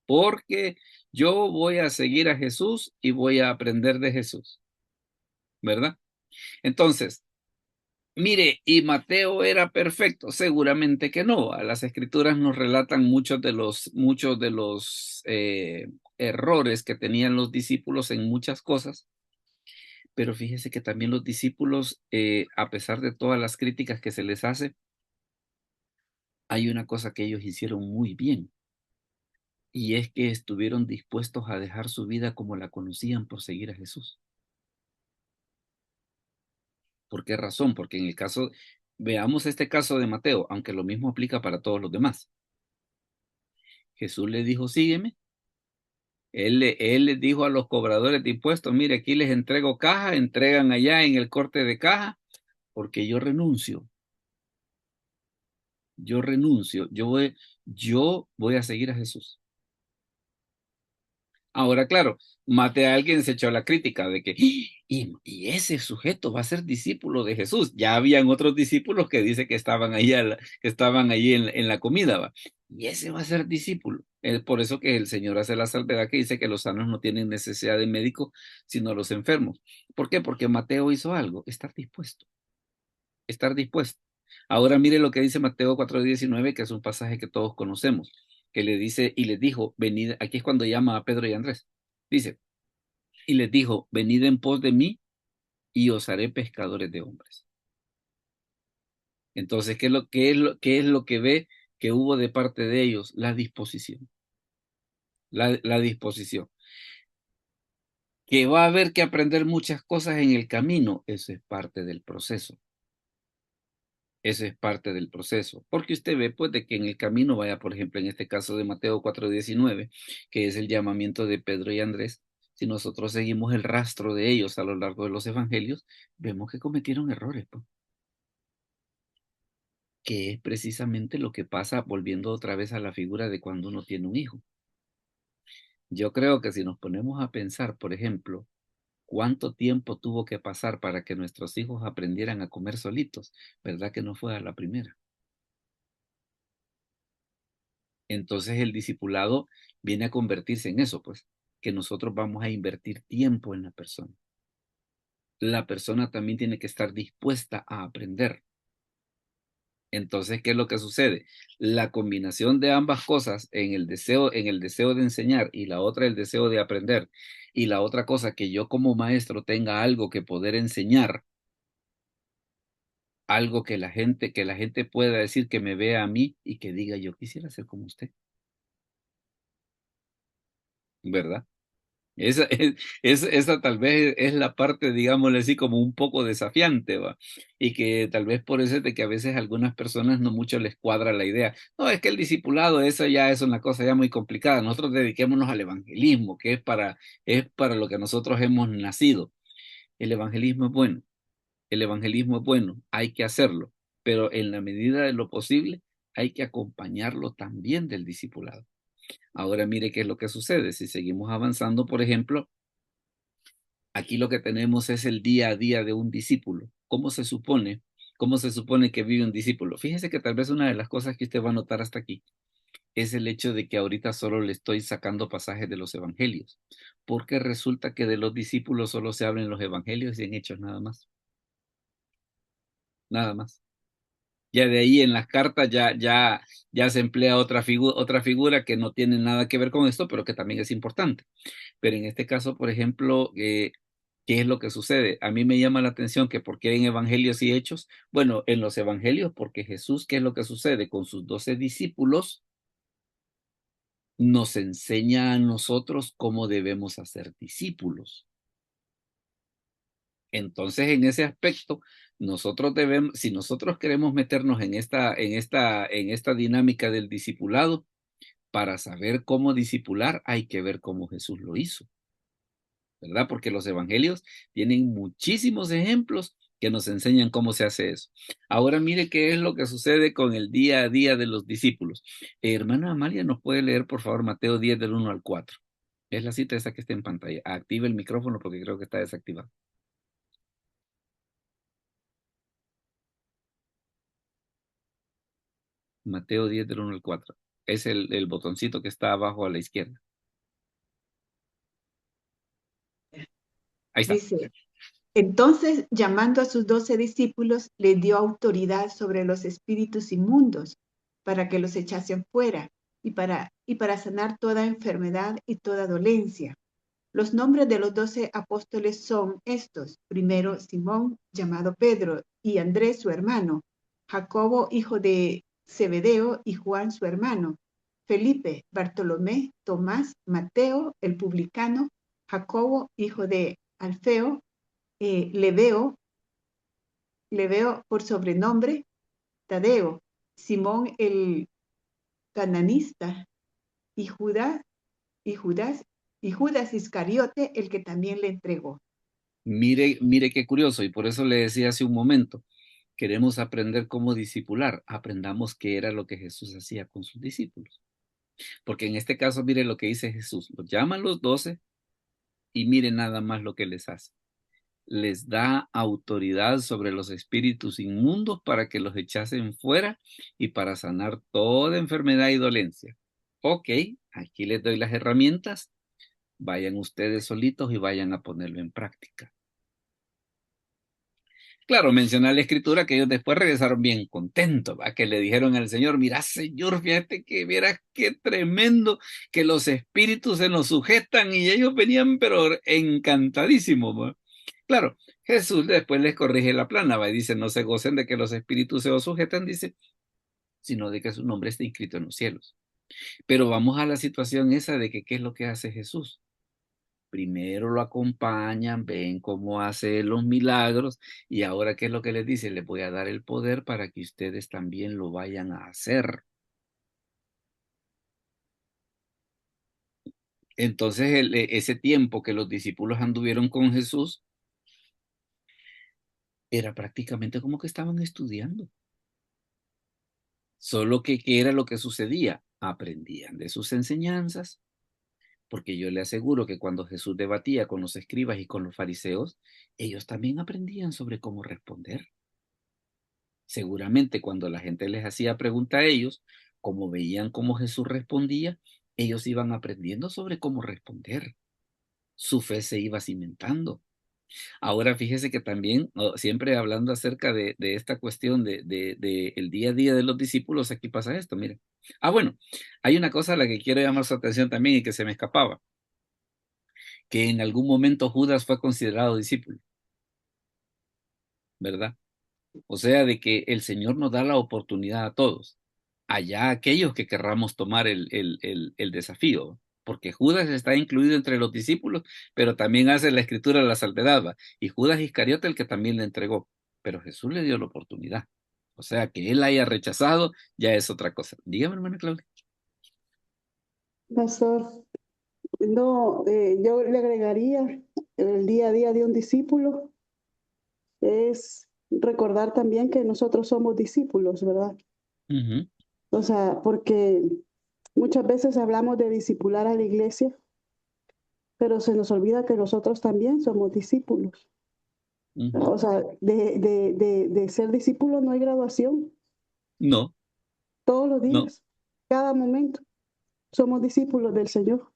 Porque yo voy a seguir a Jesús y voy a aprender de Jesús, ¿verdad? Entonces, mire, ¿y Mateo era perfecto? Seguramente que no. A las escrituras nos relatan muchos de los errores que tenían los discípulos en muchas cosas, pero fíjese que también los discípulos, a pesar de todas las críticas que se les hace, hay una cosa que ellos hicieron muy bien, y es que estuvieron dispuestos a dejar su vida como la conocían por seguir a Jesús. ¿Por qué razón? Porque veamos este caso de Mateo, aunque lo mismo aplica para todos los demás. Jesús le dijo, sígueme. Él les dijo a los cobradores de impuestos, mire, aquí les entrego caja, entregan allá en el corte de caja, porque yo renuncio, yo voy a seguir a Jesús. Ahora, claro, mate a alguien, se echó la crítica de que, y ese sujeto va a ser discípulo de Jesús. Ya habían otros discípulos que dice que estaban ahí, que estaban allí en la comida, ¿va? Y ese va a ser discípulo. Es por eso que el Señor hace la salvedad que dice que los sanos no tienen necesidad de médico, sino los enfermos. ¿Por qué? Porque Mateo hizo algo, estar dispuesto, estar dispuesto. Ahora mire lo que dice Mateo 4:19, que es un pasaje que todos conocemos, que le dice, y les dijo, venid, aquí es cuando llama a Pedro y Andrés, dice, y les dijo, venid en pos de mí, y os haré pescadores de hombres. Entonces, ¿qué es lo que ve que hubo de parte de ellos? La disposición. La disposición. Que va a haber que aprender muchas cosas en el camino, eso es parte del proceso. Eso es parte del proceso. Porque usted ve, pues, de que en el camino vaya, por ejemplo, en este caso de Mateo 4:19, que es el llamamiento de Pedro y Andrés, si nosotros seguimos el rastro de ellos a lo largo de los evangelios, vemos que cometieron errores, pues, que es precisamente lo que pasa volviendo otra vez a la figura de cuando uno tiene un hijo. Yo creo que si nos ponemos a pensar, por ejemplo, cuánto tiempo tuvo que pasar para que nuestros hijos aprendieran a comer solitos, ¿verdad que no fue a la primera? Entonces el discipulado viene a convertirse en eso, pues, que nosotros vamos a invertir tiempo en la persona. La persona también tiene que estar dispuesta a aprender. Entonces, ¿qué es lo que sucede? La combinación de ambas cosas en el deseo de enseñar y la otra el deseo de aprender y la otra cosa que yo como maestro tenga algo que poder enseñar, algo que la gente pueda decir, que me vea a mí y que diga yo quisiera ser como usted, ¿verdad? Esa tal vez es la parte, digámosle así, como un poco desafiante, ¿va? Y que tal vez por eso es de que a veces a algunas personas no mucho les cuadra la idea. No, es que el discipulado, eso ya es una cosa ya muy complicada. Nosotros dediquémonos al evangelismo, que es para lo que nosotros hemos nacido. El evangelismo es bueno, el evangelismo es bueno, hay que hacerlo, pero en la medida de lo posible hay que acompañarlo también del discipulado. Ahora mire qué es lo que sucede. Si seguimos avanzando, por ejemplo, aquí lo que tenemos es el día a día de un discípulo. ¿Cómo se supone? ¿Cómo se supone que vive un discípulo? Fíjese que tal vez una de las cosas que usted va a notar hasta aquí es el hecho de que ahorita solo le estoy sacando pasajes de los evangelios, porque resulta que de los discípulos solo se habla en los evangelios y en hechos nada más. Nada más. Ya de ahí en las cartas ya se emplea otra figura que no tiene nada que ver con esto, pero que también es importante. Pero en este caso, por ejemplo, ¿qué es lo que sucede? A mí me llama la atención que por qué en evangelios y hechos, bueno, en los evangelios, porque Jesús, ¿qué es lo que sucede? Con sus 12 discípulos, nos enseña a nosotros cómo debemos hacer discípulos. Entonces, en ese aspecto, nosotros debemos, si nosotros queremos meternos en esta dinámica del discipulado, para saber cómo discipular, hay que ver cómo Jesús lo hizo, ¿verdad? Porque los evangelios tienen muchísimos ejemplos que nos enseñan cómo se hace eso. Ahora mire qué es lo que sucede con el día a día de los discípulos. Hermana Amalia, ¿nos puede leer, por favor, Mateo 10 del 1 al 4? Es la cita esa que está en pantalla. Active el micrófono porque creo que está desactivado. Mateo 10 del 1 al 4. Es el botoncito que está abajo a la izquierda. Ahí está. Dice, entonces, llamando a sus 12 discípulos, les dio autoridad sobre los espíritus inmundos para que los echasen fuera y para sanar toda enfermedad y toda dolencia. Los nombres de los 12 apóstoles son estos. Primero, Simón, llamado Pedro, y Andrés, su hermano, Jacobo, hijo de Zebedeo, y Juan, su hermano, Felipe, Bartolomé, Tomás, Mateo, el publicano, Jacobo, hijo de Alfeo, Leveo por sobrenombre, Tadeo, Simón el cananista, y Judas Iscariote, el que también le entregó. Mire qué curioso, y por eso le decía hace un momento, queremos aprender cómo discipular, aprendamos qué era lo que Jesús hacía con sus discípulos. Porque en este caso, mire lo que dice Jesús, los llama a los 12 y mire nada más lo que les hace. Les da autoridad sobre los espíritus inmundos para que los echasen fuera y para sanar toda enfermedad y dolencia. Ok, aquí les doy las herramientas. Vayan ustedes solitos y vayan a ponerlo en práctica. Claro, menciona la escritura que ellos después regresaron bien contentos, ¿va? Que le dijeron al Señor, mira, Señor, fíjate que vieras qué tremendo que los espíritus se nos sujetan, y ellos venían pero encantadísimos, ¿va? Claro, Jesús después les corrige la plana, va, y dice, no se gocen de que los espíritus se os sujetan, dice, sino de que su nombre esté inscrito en los cielos. Pero vamos a la situación esa de que, ¿qué es lo que hace Jesús? Primero lo acompañan, ven cómo hace los milagros, y ahora, ¿qué es lo que les dice? Les voy a dar el poder para que ustedes también lo vayan a hacer. Entonces, ese tiempo que los discípulos anduvieron con Jesús, era prácticamente como que estaban estudiando. Solo que, ¿qué era lo que sucedía? Aprendían de sus enseñanzas, porque yo le aseguro que cuando Jesús debatía con los escribas y con los fariseos, ellos también aprendían sobre cómo responder. Seguramente cuando la gente les hacía pregunta a ellos, como veían cómo Jesús respondía, ellos iban aprendiendo sobre cómo responder. Su fe se iba cimentando. Ahora fíjese que también, siempre hablando acerca de esta cuestión de el día a día de los discípulos, aquí pasa esto, mire. Bueno, hay una cosa a la que quiero llamar su atención también y que se me escapaba, que en algún momento Judas fue considerado discípulo, ¿verdad? O sea, de que el Señor nos da la oportunidad a todos, allá aquellos que querramos tomar el desafío, porque Judas está incluido entre los discípulos, pero también hace la escritura la salvedad, ¿va? Y Judas Iscariote el que también le entregó, pero Jesús le dio la oportunidad. O sea, que él haya rechazado ya es otra cosa. Dígame, hermana Claudia. Pastor, no, yo le agregaría el día a día de un discípulo es recordar también que nosotros somos discípulos, ¿verdad? Ujú, O sea, porque muchas veces hablamos de discipular a la iglesia, pero se nos olvida que nosotros también somos discípulos. ujú. O sea, de ser discípulo no hay graduación. No, Todos los no. días, cada momento, somos discípulos del Señor.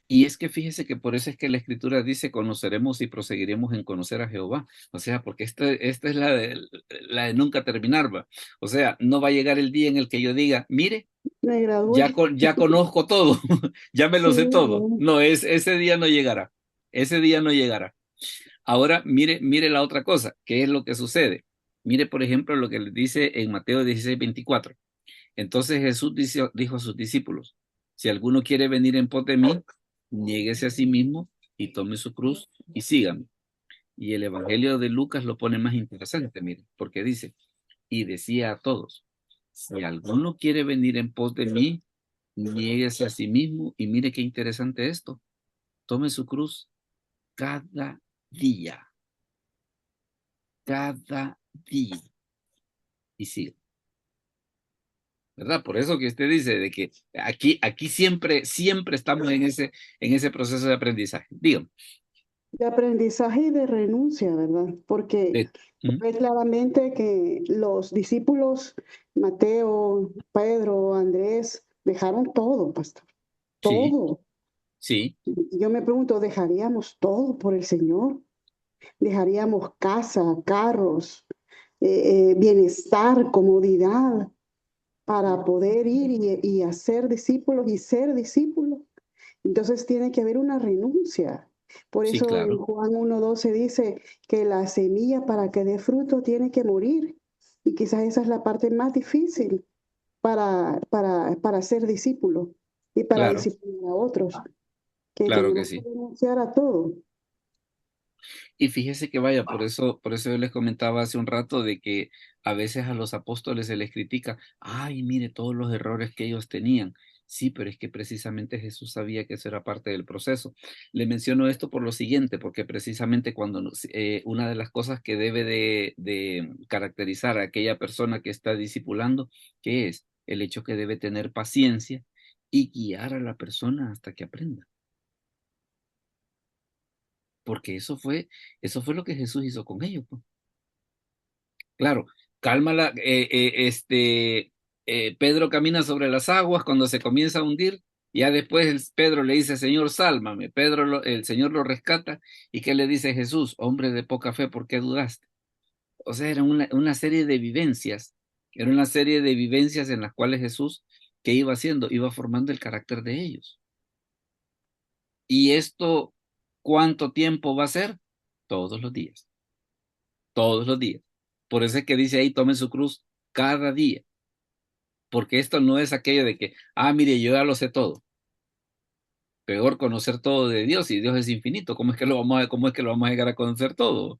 Y es que fíjese que por eso es que la escritura dice, conoceremos y proseguiremos en conocer a Jehová. O sea, porque esta es la de nunca terminar, va. O sea, no va a llegar el día en el que yo diga, mire, Me gradué. ya conozco todo, ya me lo Sí, sé todo. no. No, ese día no llegará. Ese día no llegará. Ahora, mire la otra cosa, ¿qué es lo que sucede? Mire, por ejemplo, lo que le dice en Mateo 16:24. Entonces Jesús dijo a sus discípulos, si alguno quiere venir en pos de mí, niéguese a sí mismo y tome su cruz y sígame. Y el Evangelio de Lucas lo pone más interesante, mire, porque dice, y decía a todos, si alguno quiere venir en pos de mí, niéguese a sí mismo y mire qué interesante esto, tome su cruz cada día, cada día y siga. ¿Verdad? Por eso que usted dice de que aquí siempre estamos en ese proceso de aprendizaje. Dígame. De aprendizaje y de renuncia, ¿verdad? Porque De- Ujú. ve claramente que los discípulos, Mateo, Pedro, Andrés, dejaron todo, pastor, Sí, todo. sí, Y yo me pregunto, ¿dejaríamos todo por el Señor? ¿Dejaríamos casa, carros, bienestar, comodidad para poder ir y hacer discípulos y ser discípulos? Entonces tiene que haber una renuncia. Por sí, eso en claro, Juan 1:12 dice que la semilla para que dé fruto tiene que morir. Y quizás esa es la parte más difícil para ser discípulo y para claro, disciplinar a otros, que claro que tenemos que sí. renunciar a todo. Y fíjese que vaya, por eso yo les comentaba hace un rato de que a veces a los apóstoles se les critica, ay, mire todos los errores que ellos tenían. Sí, pero es que precisamente Jesús sabía que eso era parte del proceso. Le menciono esto por lo siguiente, porque precisamente una de las cosas que debe de caracterizar a aquella persona que está discipulando, que es el hecho que debe tener paciencia y guiar a la persona hasta que aprenda. Porque eso fue lo que Jesús hizo con ellos, pues. Claro, cálmala, Pedro camina sobre las aguas cuando se comienza a hundir, ya después Pedro le dice, Señor, sálvame. El Señor lo rescata, ¿y qué le dice Jesús? Hombre de poca fe, ¿por qué dudaste? O sea, era una serie de vivencias, era una serie de vivencias en las cuales Jesús, ¿qué iba haciendo? Iba formando el carácter de ellos. Y esto ¿Cuánto tiempo va a ser? Todos los días. Todos los días. Por eso es que dice ahí, tome su cruz cada día. Porque esto no es aquello de que, mire, yo ya lo sé todo. Peor conocer todo de Dios, y Dios es infinito. ¿Cómo es que lo vamos a llegar a conocer todo?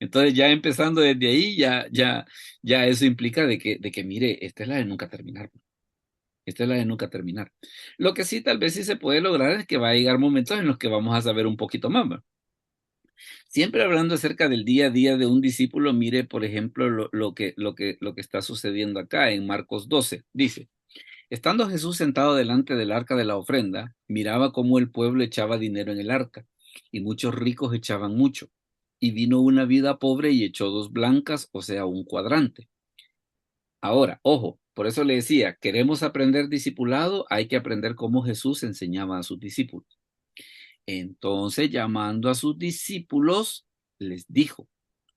Entonces, ya empezando desde ahí, ya eso implica de que, mire, esta es la de nunca terminar. Esta es la de nunca terminar. Lo que sí, tal vez sí se puede lograr es que va a llegar momentos en los que vamos a saber un poquito más, ¿va? Siempre hablando acerca del día a día de un discípulo, mire, por ejemplo, lo que está sucediendo acá en Marcos 12. Dice, estando Jesús sentado delante del arca de la ofrenda, miraba cómo el pueblo echaba dinero en el arca, y muchos ricos echaban mucho. Y vino una viuda pobre y echó 2 blancas, o sea, un cuadrante. Ahora, ojo, por eso le decía, queremos aprender discipulado, hay que aprender cómo Jesús enseñaba a sus discípulos. Entonces, llamando a sus discípulos, les dijo,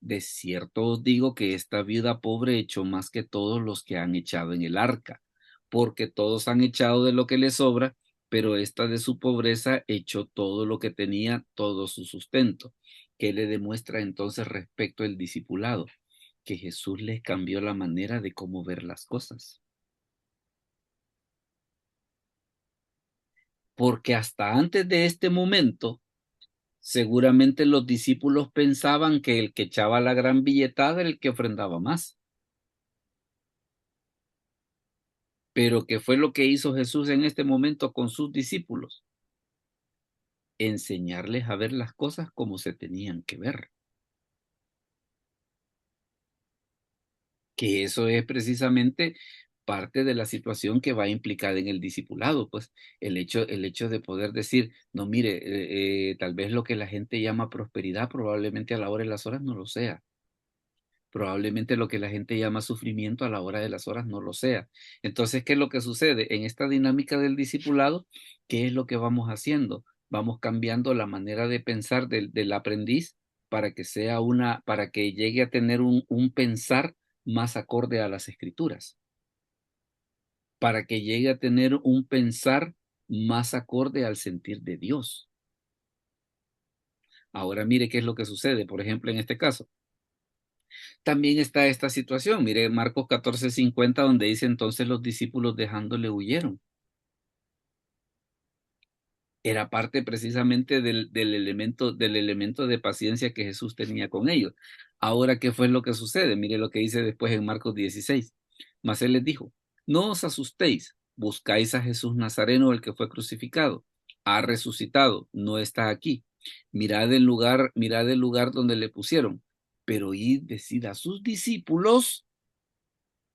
de cierto os digo que esta viuda pobre echó más que todos los que han echado en el arca, porque todos han echado de lo que les sobra, pero esta de su pobreza echó todo lo que tenía, todo su sustento. ¿Qué le demuestra entonces respecto al discipulado? Que Jesús les cambió la manera de cómo ver las cosas. Porque hasta antes de este momento, seguramente los discípulos pensaban que el que echaba la gran billetada era el que ofrendaba más. Pero ¿qué fue lo que hizo Jesús en este momento con sus discípulos? Enseñarles a ver las cosas como se tenían que ver. Que eso es precisamente parte de la situación que va implicada en el discipulado, pues el hecho de poder decir, no, mire, tal vez lo que la gente llama prosperidad, probablemente a la hora de las horas no lo sea. Probablemente lo que la gente llama sufrimiento a la hora de las horas no lo sea. Entonces, ¿qué es lo que sucede? En esta dinámica del discipulado, ¿qué es lo que vamos haciendo? Vamos cambiando la manera de pensar del aprendiz para que llegue a tener un pensar más acorde a las escrituras, para que llegue a tener un pensar más acorde al sentir de Dios. Ahora mire qué es lo que sucede, por ejemplo, en este caso. También está esta situación, mire Marcos 14:50, donde dice, entonces los discípulos dejándole huyeron. Era parte precisamente del elemento de paciencia que Jesús tenía con ellos. Ahora, ¿qué fue lo que sucede? Mire lo que dice después en Marcos 16. Mas él les dijo, no os asustéis, buscáis a Jesús Nazareno, el que fue crucificado. Ha resucitado, no está aquí. Mirad el lugar donde le pusieron. Pero id, decid a sus discípulos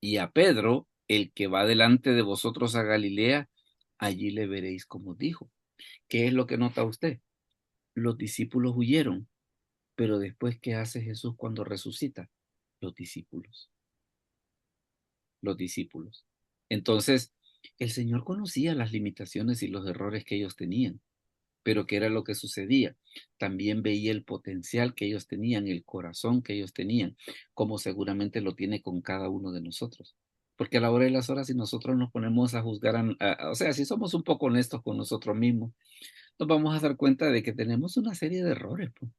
y a Pedro, el que va delante de vosotros a Galilea, allí le veréis como dijo. ¿Qué es lo que nota usted? Los discípulos huyeron, pero después, ¿qué hace Jesús cuando resucita? Los discípulos. Los discípulos. Entonces, el Señor conocía las limitaciones y los errores que ellos tenían, pero ¿qué era lo que sucedía? También veía el potencial que ellos tenían, el corazón que ellos tenían, como seguramente lo tiene con cada uno de nosotros. Porque a la hora de las horas, si nosotros nos ponemos a juzgar, o sea, si somos un poco honestos con nosotros mismos, nos vamos a dar cuenta de que tenemos una serie de errores, pues.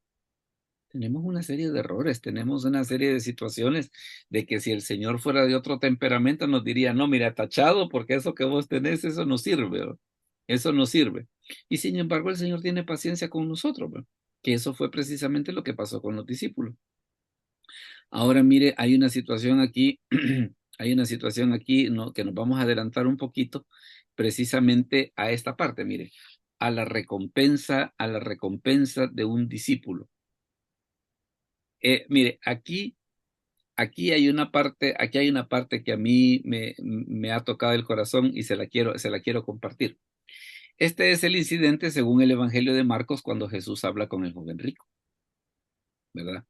Tenemos una serie de errores, tenemos una serie de situaciones de que si el Señor fuera de otro temperamento nos diría, no, mira, tachado, porque eso que vos tenés, eso no sirve, ¿no? Eso no sirve. Y sin embargo, el Señor tiene paciencia con nosotros, ¿no? Que eso fue precisamente lo que pasó con los discípulos. Ahora, mire, hay una situación aquí, hay una situación aquí, ¿no?, que nos vamos a adelantar un poquito precisamente a esta parte, mire, a la recompensa de un discípulo. Mire, aquí hay una parte que a mí me ha tocado el corazón y se la quiero compartir. Este es el incidente según el Evangelio de Marcos cuando Jesús habla con el joven rico, ¿verdad?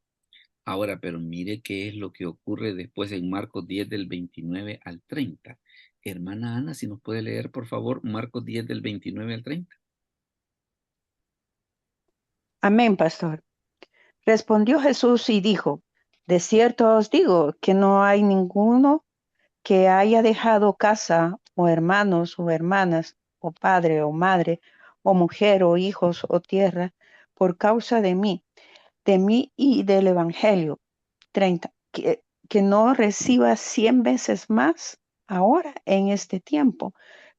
Ahora, pero mire qué es lo que ocurre después en Marcos 10 del 29 al 30. Hermana Ana, si nos puede leer, por favor, Marcos 10 del 29 al 30. Amén, pastor. Respondió Jesús y dijo, de cierto os digo que no hay ninguno que haya dejado casa o hermanos o hermanas o padre o madre o mujer o hijos o tierra por causa de mí y del Evangelio. 30. Que no reciba 100 veces más ahora en este tiempo.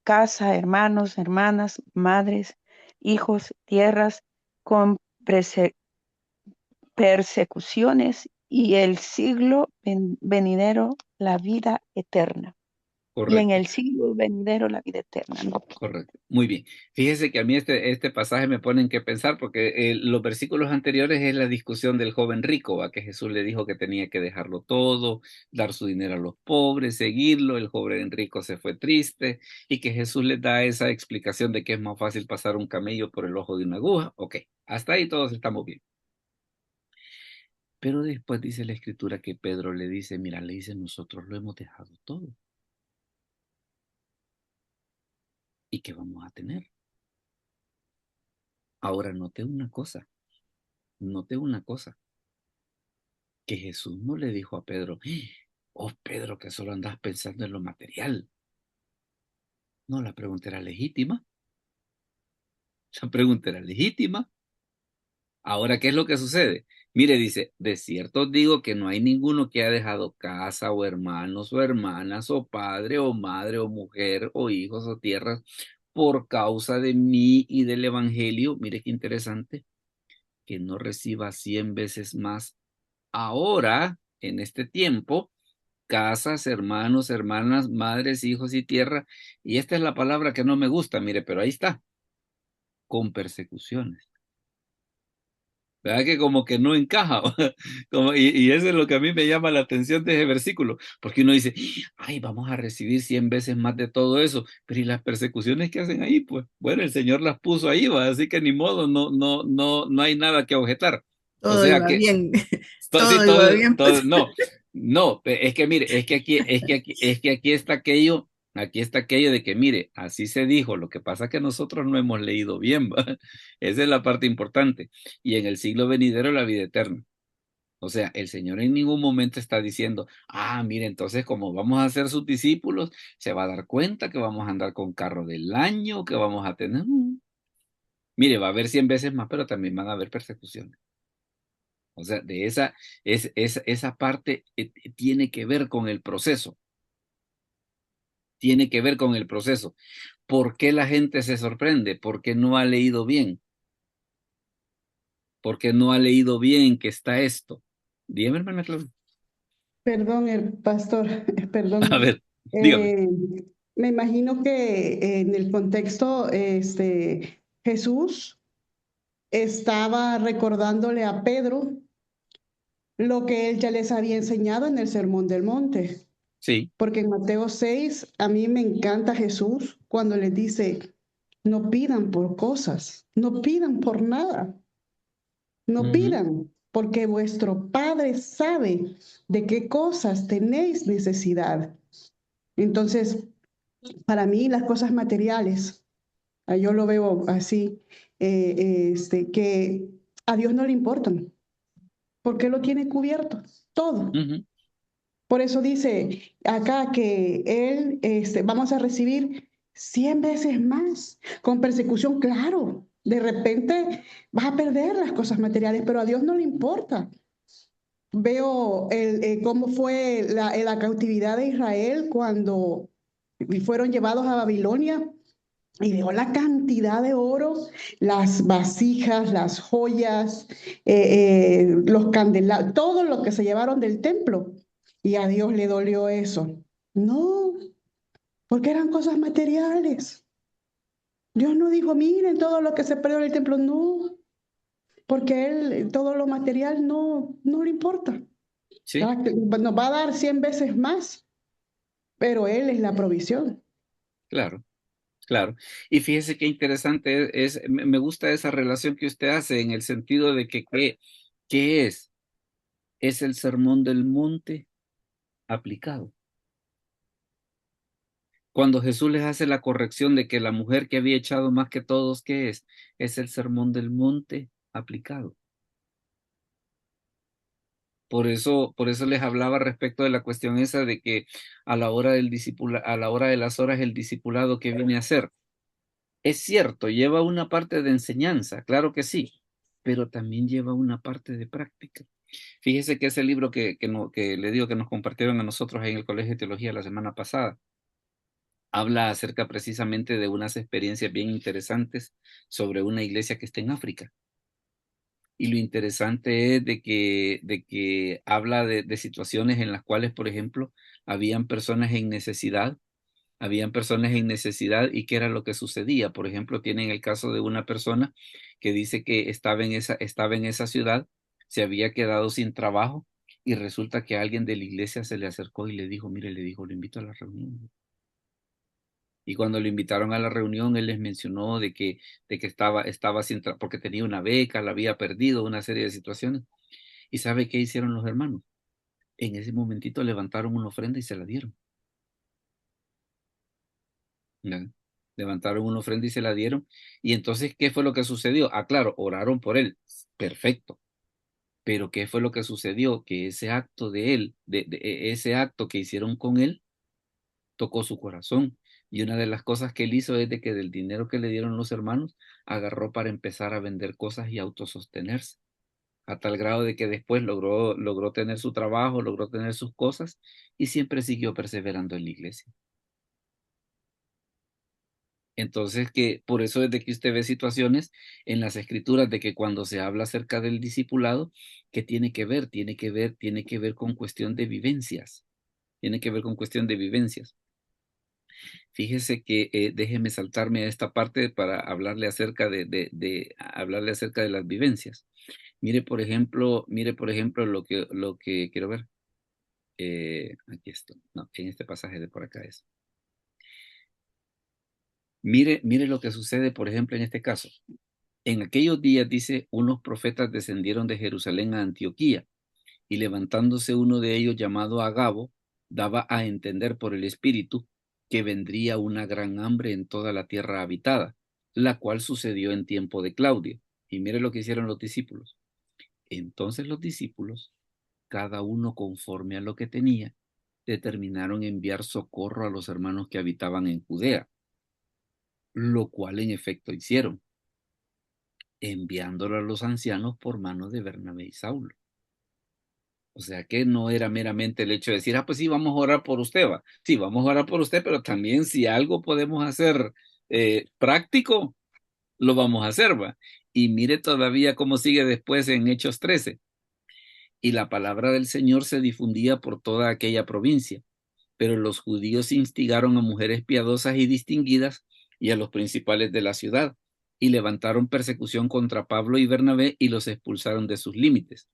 Casa, hermanos, hermanas, madres, hijos, tierras, con persecuciones y el siglo venidero, la vida eterna. Y en Correcto. el siglo venidero, la vida eterna, ¿no? Correcto, muy bien. Fíjese que a mí este pasaje me pone en que pensar porque los versículos anteriores es la discusión del joven rico, a que Jesús le dijo que tenía que dejarlo todo, dar su dinero a los pobres, seguirlo. El joven rico se fue triste y que Jesús le da esa explicación de que es más fácil pasar un camello por el ojo de una aguja. Ok, hasta ahí todos estamos bien. Pero después dice la escritura que Pedro le dice, mira, le dice, nosotros lo hemos dejado todo. ¿Y qué vamos a tener? Ahora noté una cosa. Que Jesús no le dijo a Pedro, oh Pedro, que solo andas pensando en lo material. No, la pregunta era legítima. La pregunta era legítima. Ahora, ¿qué es lo que sucede? Mire, dice, de cierto os digo que no hay ninguno que haya dejado casa o hermanos o hermanas o padre o madre o mujer o hijos o tierras por causa de mí y del evangelio. Mire qué interesante, que no reciba 100 veces más ahora, en este tiempo, casas, hermanos, hermanas, madres, hijos y tierra. Y esta es la palabra que no me gusta, mire, pero ahí está, con persecuciones. ¿Verdad que como que no encaja? Y eso es lo que a mí me llama la atención de ese versículo, porque uno dice, ay, vamos a recibir 100 veces más de todo eso, pero ¿y las persecuciones que hacen ahí? Pues bueno, el Señor las puso ahí, va, así que ni modo, no hay nada que objetar. O Todo sea iba que bien, Sí, todo iba bien, todo, pues. no, es que mire, es que aquí está aquello de que mire, así se dijo, lo que pasa es que nosotros no hemos leído bien, ¿va? Esa es la parte importante. Y en el siglo venidero la vida eterna. O sea, el Señor en ningún momento está diciendo, mire, entonces como vamos a ser sus discípulos, se va a dar cuenta que vamos a andar con carro del año, que vamos a tener. Mire, va a haber 100 veces más, pero también van a haber persecuciones. O sea, esa parte tiene que ver con el proceso. Tiene que ver con el proceso. ¿Por qué la gente se sorprende? Porque no ha leído bien. Porque no ha leído bien que está esto. Dígame, hermana Claudia. Perdón, el pastor, perdón. A ver, dígame. Eh, Me imagino que en el contexto, Jesús estaba recordándole a Pedro lo que él ya les había enseñado en el Sermón del Monte. Sí. Porque en Mateo 6, a mí me encanta Jesús cuando les dice, no pidan por cosas, no pidan por nada, no pidan, porque vuestro Padre sabe de qué cosas tenéis necesidad. Entonces, para mí las cosas materiales, yo lo veo así, que a Dios no le importan, porque lo tiene cubierto, todo. Ujú. Por eso dice acá que él, vamos a recibir 100 veces más con persecución, claro. De repente vas a perder las cosas materiales, pero a Dios no le importa. Veo cómo fue la cautividad de Israel cuando fueron llevados a Babilonia y veo la cantidad de oro, las vasijas, las joyas, los candelabros, todo lo que se llevaron del templo. Y a Dios le dolió eso. No, porque eran cosas materiales. Dios no dijo, miren todo lo que se perdió en el templo. No, porque Él, todo lo material no le importa. Sí, Nos va a dar 100 veces más, pero Él es la provisión. claro, claro. Y fíjese qué interesante me gusta esa relación que usted hace en el sentido de que, ¿qué es? Es el sermón del monte aplicado. Cuando Jesús les hace la corrección de que la mujer que había echado más que todos, ¿qué es? Es el sermón del monte aplicado. Por eso les hablaba respecto de la cuestión esa de que a la hora a la hora de las horas, el discipulado que viene a hacer. Es cierto, lleva una parte de enseñanza, claro que sí, pero también lleva una parte de práctica. Fíjese que ese libro que le digo que nos compartieron a nosotros en el Colegio de Teología la semana pasada, habla acerca precisamente de unas experiencias bien interesantes sobre una iglesia que está en África. Y lo interesante es de que habla de situaciones en las cuales, por ejemplo, habían personas en necesidad y qué era lo que sucedía. Por ejemplo, tienen el caso de una persona que dice que estaba en esa ciudad, se había quedado sin trabajo y resulta que alguien de la iglesia se le acercó y le dijo, mire, le dijo, lo invito a la reunión. Y cuando lo invitaron a la reunión, él les mencionó de que estaba sin trabajo porque tenía una beca, la había perdido, una serie de situaciones. ¿Y sabe qué hicieron los hermanos? En ese momentito levantaron una ofrenda y se la dieron. ¿Ya? Levantaron una ofrenda y se la dieron. Y entonces, ¿qué fue lo que sucedió? Ah, claro, oraron por él. Perfecto. Pero ¿qué fue lo que sucedió? Que ese acto de él, ese acto que hicieron con él, tocó su corazón. Y una de las cosas que él hizo es de que del dinero que le dieron los hermanos, agarró para empezar a vender cosas y autosostenerse. A tal grado de que después logró tener su trabajo, logró tener sus cosas y siempre siguió perseverando en la iglesia. Entonces, que por eso es de que usted ve situaciones en las escrituras de que cuando se habla acerca del discipulado, que tiene que ver con cuestión de vivencias. Tiene que ver con cuestión de vivencias. Fíjese que déjeme saltarme a esta parte para hablarle acerca hablarle acerca de las vivencias. Mire, por ejemplo, lo que quiero ver. Aquí está. No, en este pasaje de por acá es. Mire lo que sucede, por ejemplo, en este caso. En aquellos días, dice, unos profetas descendieron de Jerusalén a Antioquía, y levantándose uno de ellos llamado Agabo, daba a entender por el Espíritu que vendría una gran hambre en toda la tierra habitada, la cual sucedió en tiempo de Claudio. Y mire lo que hicieron los discípulos. Entonces los discípulos, cada uno conforme a lo que tenía, determinaron enviar socorro a los hermanos que habitaban en Judea, lo cual en efecto hicieron, enviándolo a los ancianos por mano de Bernabé y Saulo. O sea que no era meramente el hecho de decir, pues sí, vamos a orar por usted, va. Sí, vamos a orar por usted, pero también si algo podemos hacer práctico, lo vamos a hacer, va. Y mire todavía cómo sigue después en Hechos 13. Y la palabra del Señor se difundía por toda aquella provincia, pero los judíos instigaron a mujeres piadosas y distinguidas y a los principales de la ciudad, y levantaron persecución contra Pablo y Bernabé y los expulsaron de sus límites.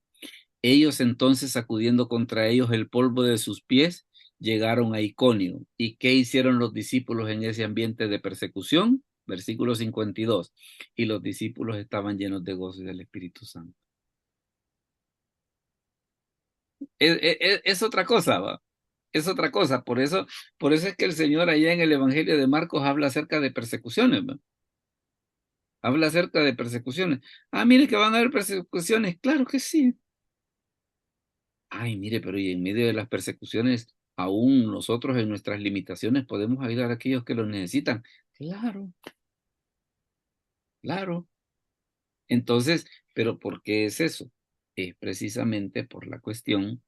Ellos entonces, sacudiendo contra ellos el polvo de sus pies, llegaron a Iconio. ¿Y qué hicieron los discípulos en ese ambiente de persecución? Versículo 52. Y los discípulos estaban llenos de gozo del Espíritu Santo. Es otra cosa, ¿va? Es otra cosa. Por eso es que el Señor allá en el Evangelio de Marcos habla acerca de persecuciones, ¿va? Habla acerca de persecuciones. Ah, mire que van a haber persecuciones. Claro que sí. Ay, mire, pero y en medio de las persecuciones, aún nosotros en nuestras limitaciones podemos ayudar a aquellos que lo necesitan. Claro, claro. Entonces, ¿pero por qué es eso? Es precisamente por la cuestión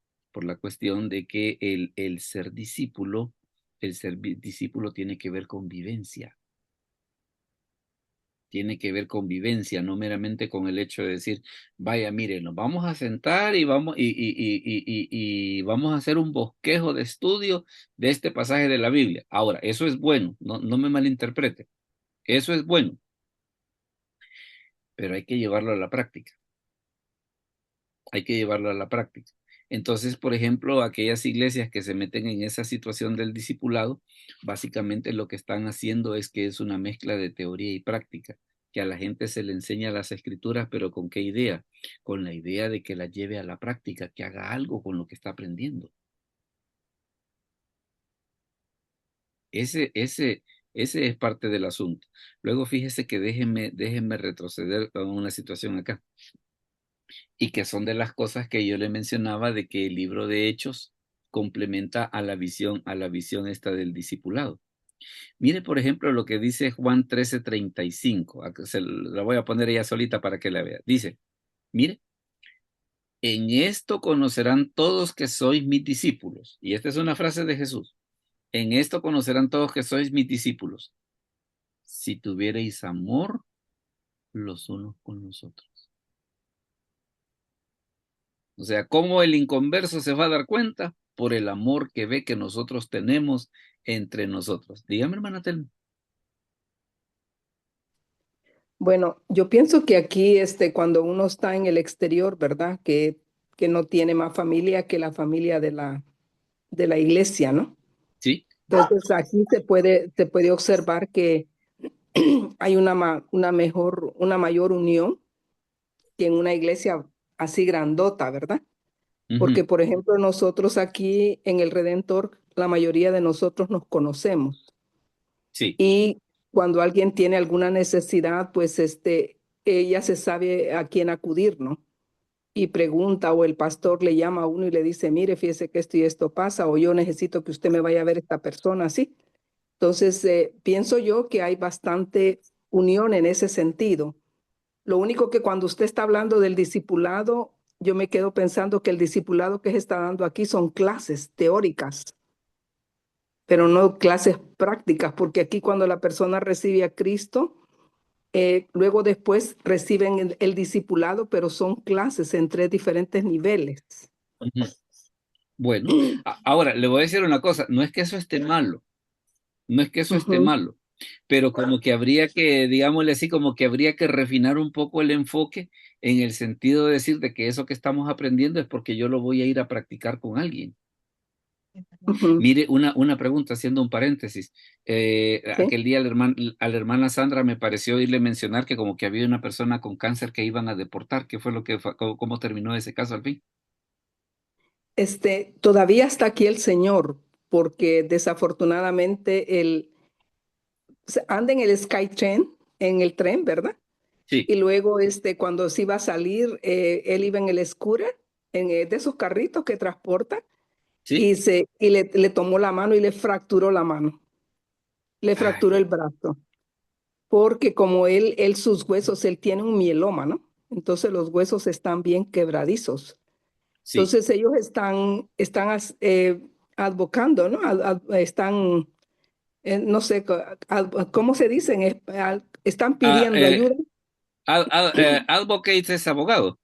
de que el ser discípulo tiene que ver con vivencia. Tiene que ver con vivencia, no meramente con el hecho de decir, vaya, mire, nos vamos a sentar y vamos a hacer un bosquejo de estudio de este pasaje de la Biblia. Ahora, eso es bueno, no me malinterprete, eso es bueno, pero hay que llevarlo a la práctica. Hay que llevarlo a la práctica. Entonces, por ejemplo, aquellas iglesias que se meten en esa situación del discipulado, básicamente lo que están haciendo es que es una mezcla de teoría y práctica, que a la gente se le enseña las escrituras, pero ¿con qué idea? Con la idea de que la lleve a la práctica, que haga algo con lo que está aprendiendo. Ese es parte del asunto. Luego fíjese que déjenme retroceder a una situación acá. Y que son de las cosas que yo le mencionaba de que el libro de Hechos complementa a la visión esta del discipulado. Mire, por ejemplo, lo que dice Juan 13:35. La voy a poner ella solita para que la vea. Dice, Mire, en esto conocerán todos que sois mis discípulos. Y esta es una frase de Jesús. En esto conocerán todos que sois mis discípulos, si tuvierais amor los unos con los otros. O sea, ¿cómo el inconverso se va a dar cuenta? Por el amor que ve que nosotros tenemos entre nosotros. Dígame, hermana Telma. Bueno, yo pienso que aquí, cuando uno está en el exterior, ¿verdad? Que no tiene más familia que la familia de la iglesia, ¿no? Sí. Entonces aquí se puede observar que hay una mayor unión que en una iglesia así grandota, ¿verdad? Porque, Ujú. por ejemplo, nosotros aquí en el Redentor, la mayoría de nosotros nos conocemos. Sí. Y cuando alguien tiene alguna necesidad, pues ella se sabe a quién acudir, ¿no? Y pregunta, o el pastor le llama a uno y le dice, mire, fíjese que esto y esto pasa, o yo necesito que usted me vaya a ver esta persona, ¿sí? Entonces, pienso yo que hay bastante unión en ese sentido. Lo único que cuando usted está hablando del discipulado, yo me quedo pensando que el discipulado que se está dando aquí son clases teóricas, pero no clases prácticas, porque aquí cuando la persona recibe a Cristo, luego después reciben el discipulado, pero son clases en 3 diferentes niveles. Ujú. Bueno, ahora le voy a decir una cosa, no es que eso esté malo, no es que eso esté Ujú, malo, pero como que habría que, digámosle así, como que habría que refinar un poco el enfoque en el sentido de decir de que eso que estamos aprendiendo es porque yo lo voy a ir a practicar con alguien. ujú, Mire, una pregunta, haciendo un paréntesis. sí. Aquel día a la hermana Sandra me pareció oírle mencionar que como que había una persona con cáncer que iban a deportar. ¿Qué fue lo que fue, cómo terminó ese caso al fin? Todavía está aquí el Señor, porque desafortunadamente anda en el Skytrain, en el tren, ¿verdad? Sí, Y luego, cuando se iba a salir, él iba en el scooter, de esos carritos que transportan, sí. y le tomó la mano y le fracturó la mano, le fracturó el Ay, brazo, porque como sus huesos, él tiene un mieloma, ¿no? Entonces los huesos están bien quebradizos. sí. Entonces ellos advocando, ¿no? Están, no sé, ¿cómo se dicen? Están Ah, pidiendo ayuda. Advocate es abogado.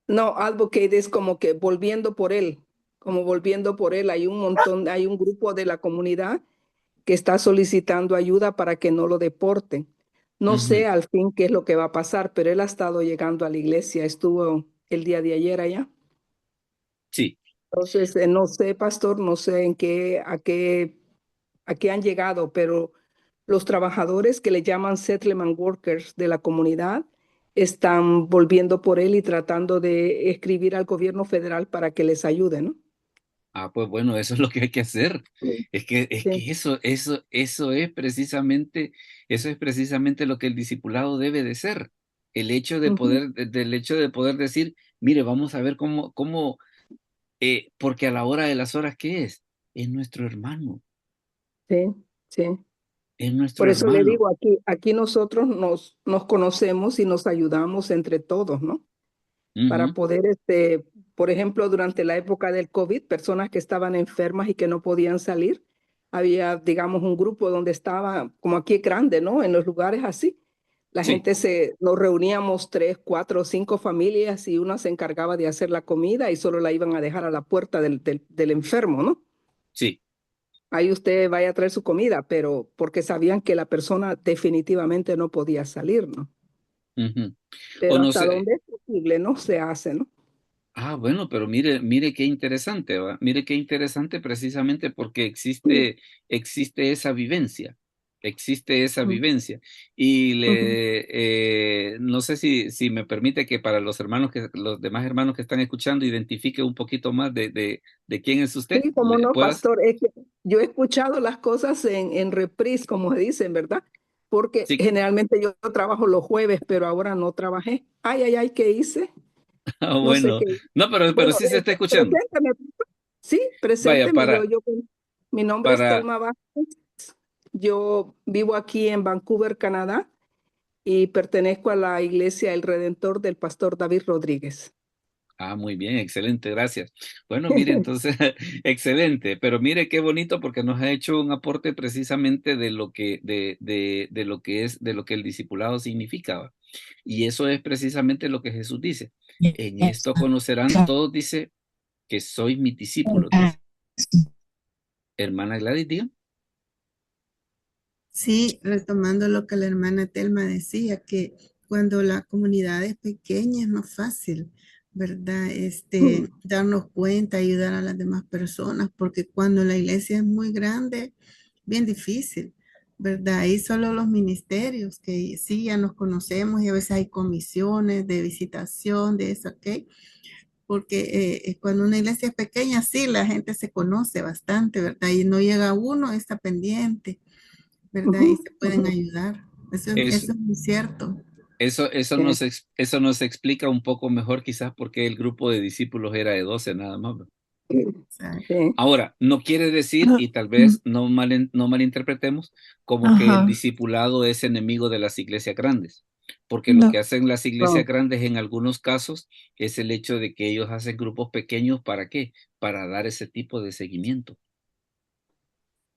No, advocate es como que volviendo por él, como volviendo por él. Hay un grupo de la comunidad que está solicitando ayuda para que no lo deporten. No Ujú. sé al fin qué es lo que va a pasar, pero él ha estado llegando a la iglesia, estuvo el día de ayer allá. Sí. Entonces, no sé, pastor, no sé a qué han llegado, pero los trabajadores que le llaman settlement workers de la comunidad están volviendo por él y tratando de escribir al gobierno federal para que les ayude, ¿no? Ah, pues bueno, eso es lo que hay que hacer. Sí, Es sí. que eso es precisamente lo que el discipulado debe de ser. El hecho de Ujú. poder, del hecho de poder decir, mire, vamos a ver porque a la hora de las horas, ¿qué es? Es nuestro hermano, Sí, sí. es Por nuestro eso le hermano. digo, aquí nosotros nos conocemos y nos ayudamos entre todos, ¿no? Para Ujú. poder, por ejemplo, durante la época del COVID, personas que estaban enfermas y que no podían salir, había, digamos, un grupo donde estaba, como aquí es grande, ¿no? En los lugares así. La Sí, gente nos reuníamos 3, 4, 5 familias y una se encargaba de hacer la comida y solo la iban a dejar a la puerta del enfermo, ¿no? sí. Ahí usted vaya a traer su comida, pero porque sabían que la persona definitivamente no podía salir, ¿no? Ujú. O Pero no hasta sé. donde es posible, ¿no? Se hace, ¿no? Ah, bueno, pero mire qué interesante, ¿va? Mire qué interesante precisamente porque existe esa vivencia, existe esa Ujú, vivencia. Y ujú. no sé si me permite que para los demás hermanos que están escuchando, identifique un poquito más de quién es usted. Sí, como no, ¿Puedas? pastor, es que yo he escuchado las cosas en reprise, como se dicen, ¿verdad? Porque Sí. generalmente yo trabajo los jueves, pero ahora no trabajé. Ay, ay, ay, ¿qué hice? Ah, No sé bueno. qué. No, pero Bueno, sí se está escuchando. presénteme. Sí, Vaya, presénteme. Mi nombre es para, Telma Vázquez. Yo vivo aquí en Vancouver, Canadá, y pertenezco a la Iglesia El Redentor del pastor David Rodríguez. Ah, muy bien, excelente, gracias. Bueno, mire, entonces, excelente, pero mire qué bonito porque nos ha hecho un aporte precisamente de lo que, de lo que es, de lo que el discipulado significaba. Y eso es precisamente lo que Jesús dice. En esto conocerán todos, dice, que sois mis discípulos, dice. Hermana Gladys, diga. Sí, retomando lo que la hermana Telma decía, que cuando la comunidad es pequeña es más fácil, ¿verdad? Darnos cuenta, ayudar a las demás personas, porque cuando la iglesia es muy grande, bien difícil, ¿verdad? Ahí solo los ministerios, que sí, ya nos conocemos y a veces hay comisiones de visitación, de eso, ¿ok? Porque cuando una iglesia es pequeña, sí, la gente se conoce bastante, ¿verdad? Y no llega uno, está pendiente, ¿verdad? Y se pueden ayudar. Eso, Eso es muy cierto. eso nos explica un poco mejor quizás porque el grupo de discípulos era de 12 nada más, ¿verdad? Exacto. Sí. Ahora, no quiere decir, y tal vez no malinterpretemos, como que el Ajá. discipulado es enemigo de las iglesias grandes, porque lo No, que hacen las iglesias No. grandes en algunos casos es el hecho de que ellos hacen grupos pequeños, ¿para qué? Para dar ese tipo de seguimiento.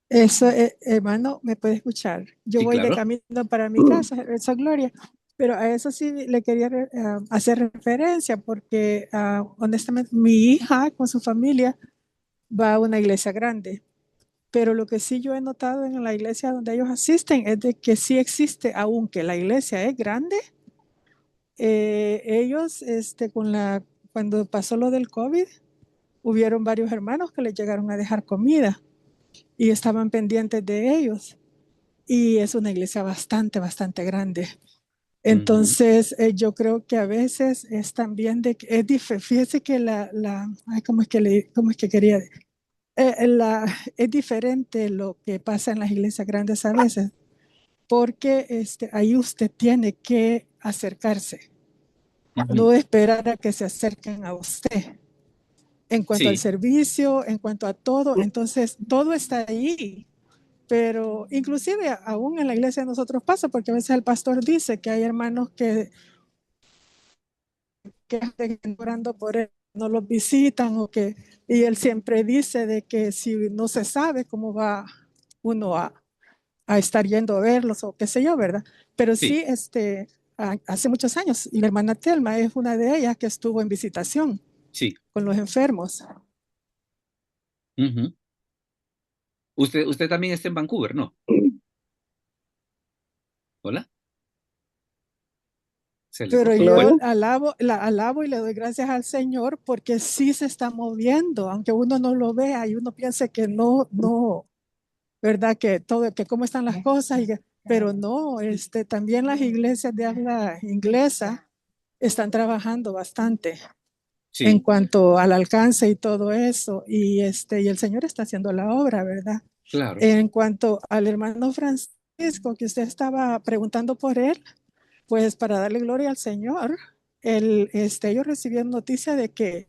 eso, hermano, me puede escuchar. Yo Sí, voy de claro. camino para mi casa, esa gloria, pero a eso sí le quería hacer referencia porque honestamente mi hija con su familia va a una iglesia grande, pero lo que sí yo he notado en la iglesia donde ellos asisten es de que sí existe, aunque la iglesia es grande, ellos cuando pasó lo del COVID, hubieron varios hermanos que les llegaron a dejar comida y estaban pendientes de ellos. Y es una iglesia bastante, bastante grande. Ujú. Entonces, yo creo que a veces es también de que fíjese que ay, cómo es que quería? Es diferente lo que pasa en las iglesias grandes a veces, porque ahí usted tiene que acercarse, Ujú. no esperar a que se acerquen a usted. En cuanto al Sí, servicio, en cuanto a todo, entonces todo está ahí. Pero inclusive aún en la iglesia de nosotros pasa, porque a veces el pastor dice que hay hermanos que están orando por él, no los visitan y él siempre dice de que si no se sabe cómo va uno a estar yendo a verlos o qué sé yo, ¿verdad? Pero sí, sí, hace muchos años, y la hermana Telma es una de ellas que estuvo en visitación sí. con los enfermos. Ujú. Usted también está en Vancouver, ¿no? Hola, se le Pero cortó la yo voz. Gloria. la alabo y le doy gracias al Señor porque sí se está moviendo, aunque uno no lo vea y uno piense que no, ¿verdad? Que todo, que cómo están las cosas, pero no, también las iglesias de habla inglesa están trabajando bastante en Sí, cuanto al alcance y todo eso, y el Señor está haciendo la obra, ¿verdad? claro. En cuanto al hermano Francisco, que usted estaba preguntando por él, pues para darle gloria al Señor, ellos recibieron noticia de que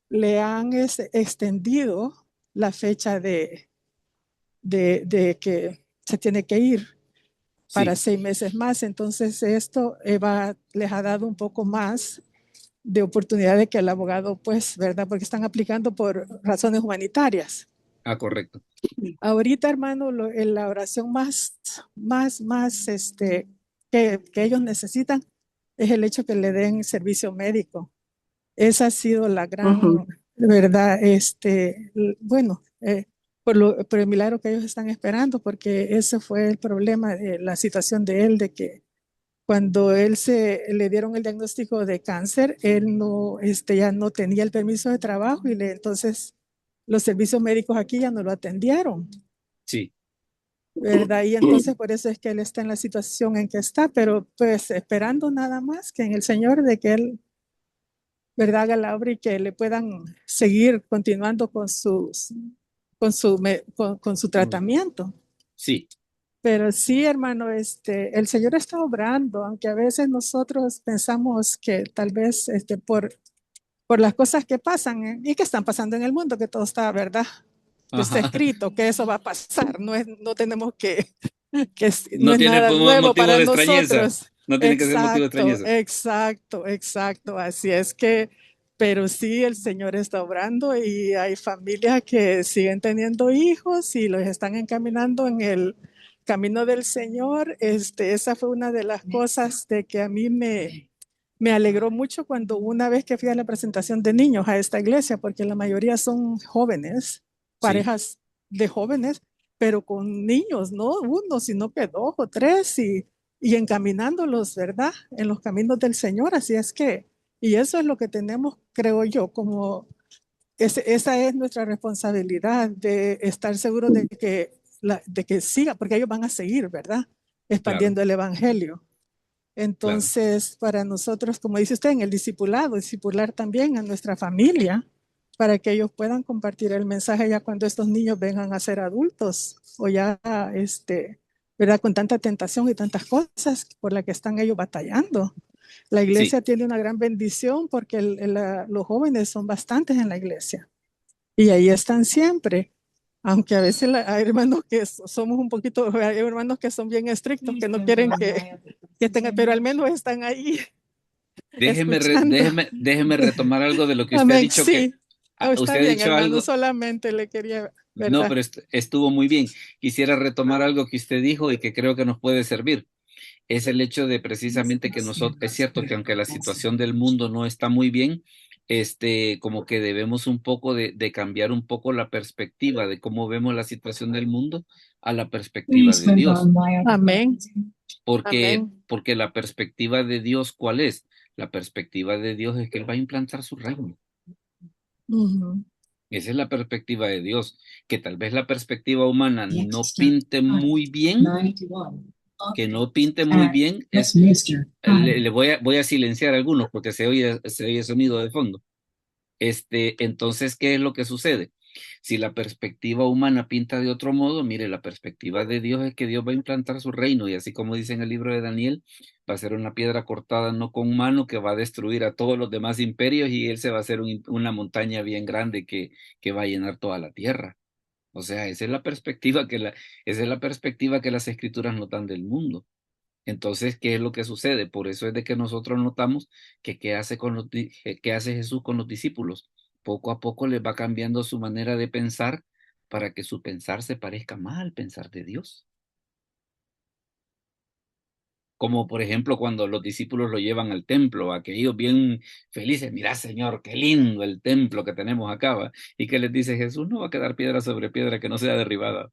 le han extendido la fecha de que se tiene que ir para Sí, 6 meses más. Entonces esto les ha dado un poco más de oportunidad de que el abogado, pues, ¿verdad? Porque están aplicando por razones humanitarias. ah, correcto. Ahorita, hermano, en la oración más, que ellos necesitan es el hecho que le den servicio médico. Esa ha sido la gran, verdad, bueno, por el milagro que ellos están esperando, porque ese fue el problema de la situación de él, de que cuando le dieron el diagnóstico de cáncer, él no, ya no tenía el permiso de trabajo y entonces los servicios médicos aquí ya no lo atendieron, Sí, ¿verdad? Y entonces por eso es que él está en la situación en que está, pero pues esperando nada más que en el Señor de que él, ¿verdad? Haga la obra y que le puedan seguir continuando con su tratamiento. sí, Pero sí, hermano, el Señor está obrando, aunque a veces nosotros pensamos que tal vez por las cosas que pasan y que están pasando en el mundo, que todo está, ¿verdad? Que está ajá, escrito, que eso va a pasar, no tenemos que que no No es tiene nada nuevo motivo para de extrañeza. nosotros. No tiene que ser motivo de Exacto, extrañeza. exacto, exacto. Así es que, pero sí, el Señor está obrando y hay familias que siguen teniendo hijos y los están encaminando en el camino del Señor. Esa fue una de las cosas de que a mí me alegró mucho cuando una vez que fui a la presentación de niños a esta iglesia, porque la mayoría son jóvenes, Sí, parejas de jóvenes, pero con niños, no uno, sino que dos o tres y encaminándolos, ¿verdad? En los caminos del Señor. Así es que, y eso es lo que tenemos, creo yo, como esa es nuestra responsabilidad de estar seguros de que siga, porque ellos van a seguir, ¿verdad? claro, Expandiendo el Evangelio. claro. Entonces, para nosotros, como dice usted, en el discipulado, discipular también a nuestra familia para que ellos puedan compartir el mensaje ya cuando estos niños vengan a ser adultos o ya, ¿verdad? Con tanta tentación y tantas cosas por las que están ellos batallando. La Sí, iglesia tiene una gran bendición porque los jóvenes son bastantes en la iglesia y ahí están siempre. Aunque a veces hay hermanos que somos un poquito, hay hermanos que son bien estrictos, que no quieren que tengan, pero al menos están ahí escuchando. déjeme retomar algo de lo que usted ha Amén, dicho, que sí. Oh, está usted ha bien, dicho hermano, algo. solamente le quería, No, ¿verdad? pero estuvo muy bien. Quisiera retomar algo que usted dijo y que creo que nos puede servir. Es el hecho de precisamente que nosotros, es cierto que aunque la situación del mundo no está muy bien, como que debemos un poco de cambiar un poco la perspectiva de cómo vemos la situación del mundo a la perspectiva de Dios. Amén, Porque, amén. porque la perspectiva de Dios, ¿cuál es? La perspectiva de Dios es que Él va a implantar su reino. Ujú. Esa es la perspectiva de Dios, que tal vez la perspectiva humana no pinte muy bien, que no pinte muy bien, voy a silenciar algunos porque se oye sonido de fondo. Entonces, ¿qué es lo que sucede? Si la perspectiva humana pinta de otro modo, mire, la perspectiva de Dios es que Dios va a implantar su reino y así como dice en el libro de Daniel, va a ser una piedra cortada no con mano que va a destruir a todos los demás imperios y él se va a hacer una montaña bien grande que va a llenar toda la tierra. O sea, esa es la perspectiva esa es la perspectiva que las escrituras nos dan del mundo. Entonces, ¿qué es lo que sucede? Por eso es de que nosotros notamos que qué hace Jesús con los discípulos. Poco a poco les va cambiando su manera de pensar para que su pensar se parezca más al pensar de Dios. Como por ejemplo cuando los discípulos lo llevan al templo, aquellos bien felices, mira Señor, qué lindo el templo que tenemos acá, ¿va? Y que les dice Jesús, no va a quedar piedra sobre piedra que no sea derribada.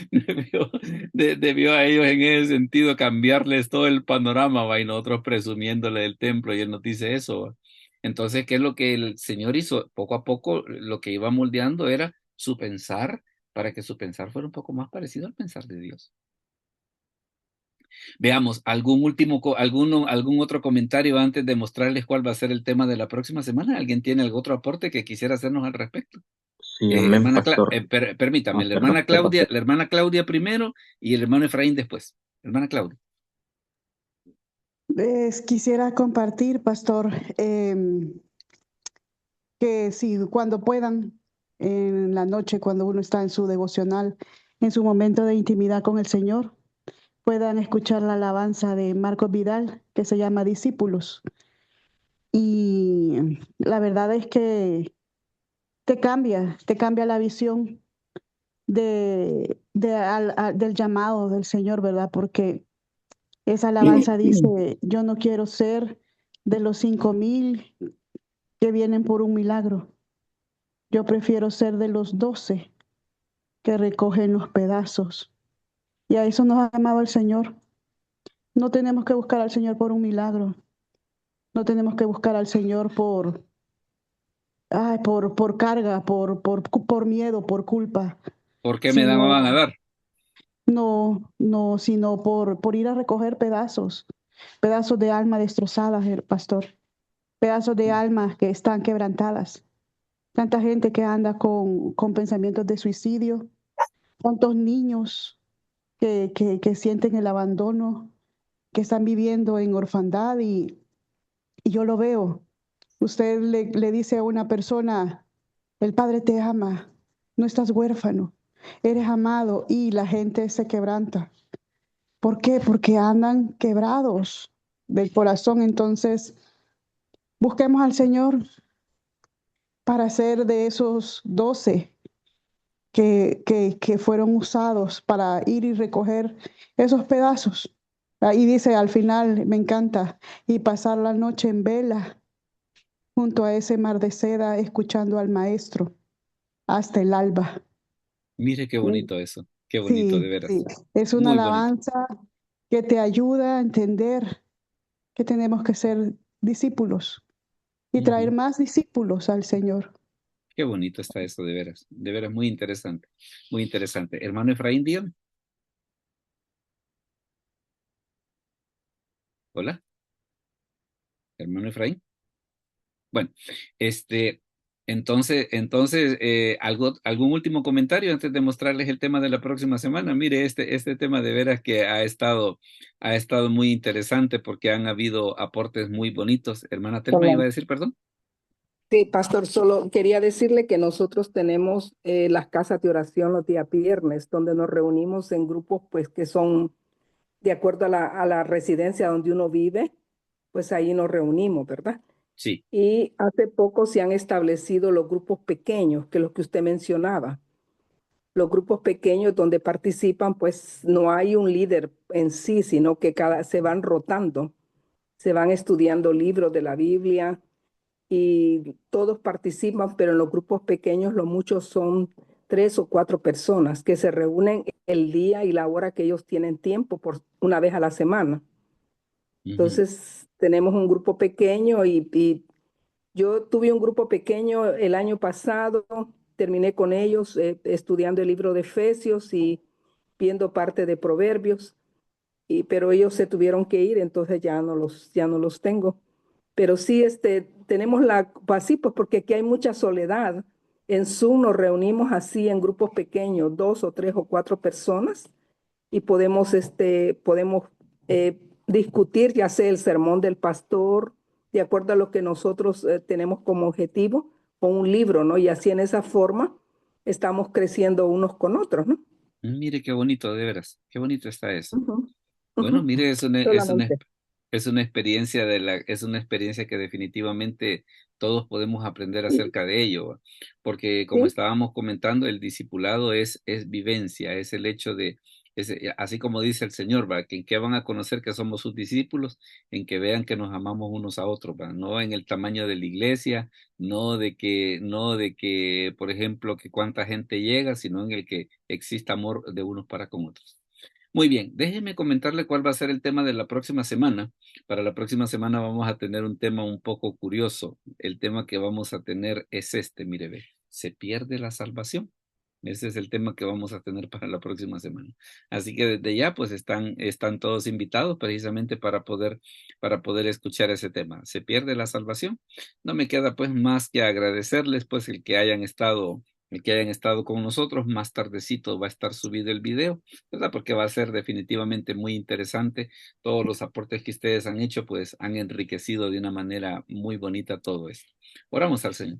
debió, debió a ellos en ese sentido cambiarles todo el panorama, ¿va? Y nosotros presumiéndole del templo y él nos dice eso, ¿va? Entonces, ¿qué es lo que el Señor hizo? Poco a poco lo que iba moldeando era su pensar para que su pensar fuera un poco más parecido al pensar de Dios. Veamos, algún otro comentario antes de mostrarles cuál va a ser el tema de la próxima semana. ¿Alguien tiene algún otro aporte que quisiera hacernos al respecto? Sí, amén, pastor. Permítame, Perdón. la hermana Claudia primero y el hermano Efraín después. Hermana Claudia. Quisiera compartir, pastor, que si cuando puedan, en la noche, cuando uno está en su devocional, en su momento de intimidad con el Señor, puedan escuchar la alabanza de Marcos Vidal, que se llama Discípulos. Y la verdad es que te cambia la visión del llamado del Señor, ¿verdad? Porque esa alabanza dice, yo no quiero ser de los 5,000 que vienen por un milagro. Yo prefiero ser de los 12 que recogen los pedazos. Y a eso nos ha llamado el Señor. No tenemos que buscar al Señor por un milagro. No tenemos que buscar al Señor por carga, por miedo, por culpa. ¿Por qué me van a dar? No, sino por ir a recoger pedazos de alma destrozadas, el pastor. Pedazos de alma que están quebrantadas. Tanta gente que anda con pensamientos de suicidio. Tantos niños que sienten el abandono, que están viviendo en orfandad y yo lo veo. Usted le dice a una persona, el Padre te ama, no estás huérfano. eres amado y la gente se quebranta. ¿Por qué? Porque andan quebrados del corazón. Entonces, busquemos al Señor para ser de esos 12 que fueron usados para ir y recoger esos pedazos. Ahí dice al final, me encanta, y pasar la noche en vela junto a ese mar de seda, escuchando al maestro hasta el alba. Mire qué bonito eso, qué bonito, de Sí, veras. sí, es una Muy bonito. alabanza que te ayuda a entender que tenemos que ser discípulos y traer Ujú. más discípulos al Señor. Qué bonito está eso, de veras, muy interesante, muy interesante. Hermano Efraín, dígame. Hola, hermano Efraín. Bueno, ¿algún último comentario antes de mostrarles el tema de la próxima semana? Mire, este tema de veras que ha estado muy interesante porque han habido aportes muy bonitos. Hermana Telma, iba a decir, perdón. Sí, pastor, solo quería decirle que nosotros tenemos las casas de oración los días viernes, donde nos reunimos en grupos pues que son de acuerdo a la residencia donde uno vive, pues ahí nos reunimos, ¿verdad? Sí. Y hace poco se han establecido los grupos pequeños, que es lo que usted mencionaba. Los grupos pequeños donde participan, pues no hay un líder en sí, sino que se van rotando, se van estudiando libros de la Biblia y todos participan, pero en los grupos pequeños lo muchos son 3 o 4 personas que se reúnen el día y la hora que ellos tienen tiempo por una vez a la semana. Entonces tenemos un grupo pequeño y yo tuve un grupo pequeño el año pasado, terminé con ellos estudiando el libro de Efesios y viendo parte de Proverbios, pero ellos se tuvieron que ir, entonces ya no los tengo. Pero sí, tenemos así, pues porque aquí hay mucha soledad. En Zoom nos reunimos así en grupos pequeños, 2 o 3 o 4 personas, y podemos discutir ya sea el sermón del pastor, de acuerdo a lo que nosotros tenemos como objetivo, o un libro, ¿no? Y así en esa forma estamos creciendo unos con otros, ¿no? Mire qué bonito, de veras, qué bonito está eso. Ujú, Bueno, ujú. mire, Solamente. es una experiencia es una experiencia que definitivamente todos podemos aprender Sí, acerca de ello, ¿va? Porque como sí, estábamos comentando, el discipulado es vivencia, es el hecho de, así como dice el Señor, ¿va? Que en qué van a conocer que somos sus discípulos, en que vean que nos amamos unos a otros, ¿va? No en el tamaño de la iglesia, no de que, por ejemplo, que cuánta gente llega, sino en el que exista amor de unos para con otros. Muy bien, déjeme comentarle cuál va a ser el tema de la próxima semana. Para la próxima semana vamos a tener un tema un poco curioso. El tema que vamos a tener es mire, ve, ¿se pierde la salvación? Ese es el tema que vamos a tener para la próxima semana. Así que desde ya, pues están todos invitados precisamente para poder escuchar ese tema. ¿Se pierde la salvación? No me queda pues más que agradecerles pues el que hayan estado con nosotros. Más tardecito va a estar subido el video, ¿verdad? Porque va a ser definitivamente muy interesante. Todos los aportes que ustedes han hecho, pues han enriquecido de una manera muy bonita todo esto. Oramos al Señor.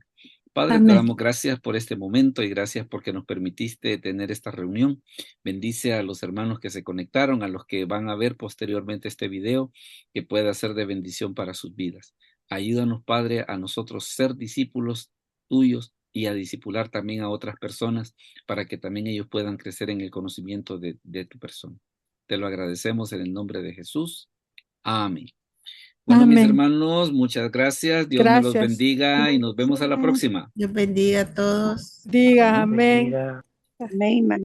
Padre, te Amén. damos gracias por este momento y gracias porque nos permitiste tener esta reunión. Bendice a los hermanos que se conectaron, a los que van a ver posteriormente este video, que pueda ser de bendición para sus vidas. Ayúdanos, Padre, a nosotros ser discípulos tuyos y a discipular también a otras personas para que también ellos puedan crecer en el conocimiento de tu persona. Te lo agradecemos en el nombre de Jesús. Amén. Bueno, mis Amén. hermanos, muchas gracias. Dios me los Gracias. bendiga y nos vemos a la próxima. Dios bendiga a todos. Diga amén. Amén.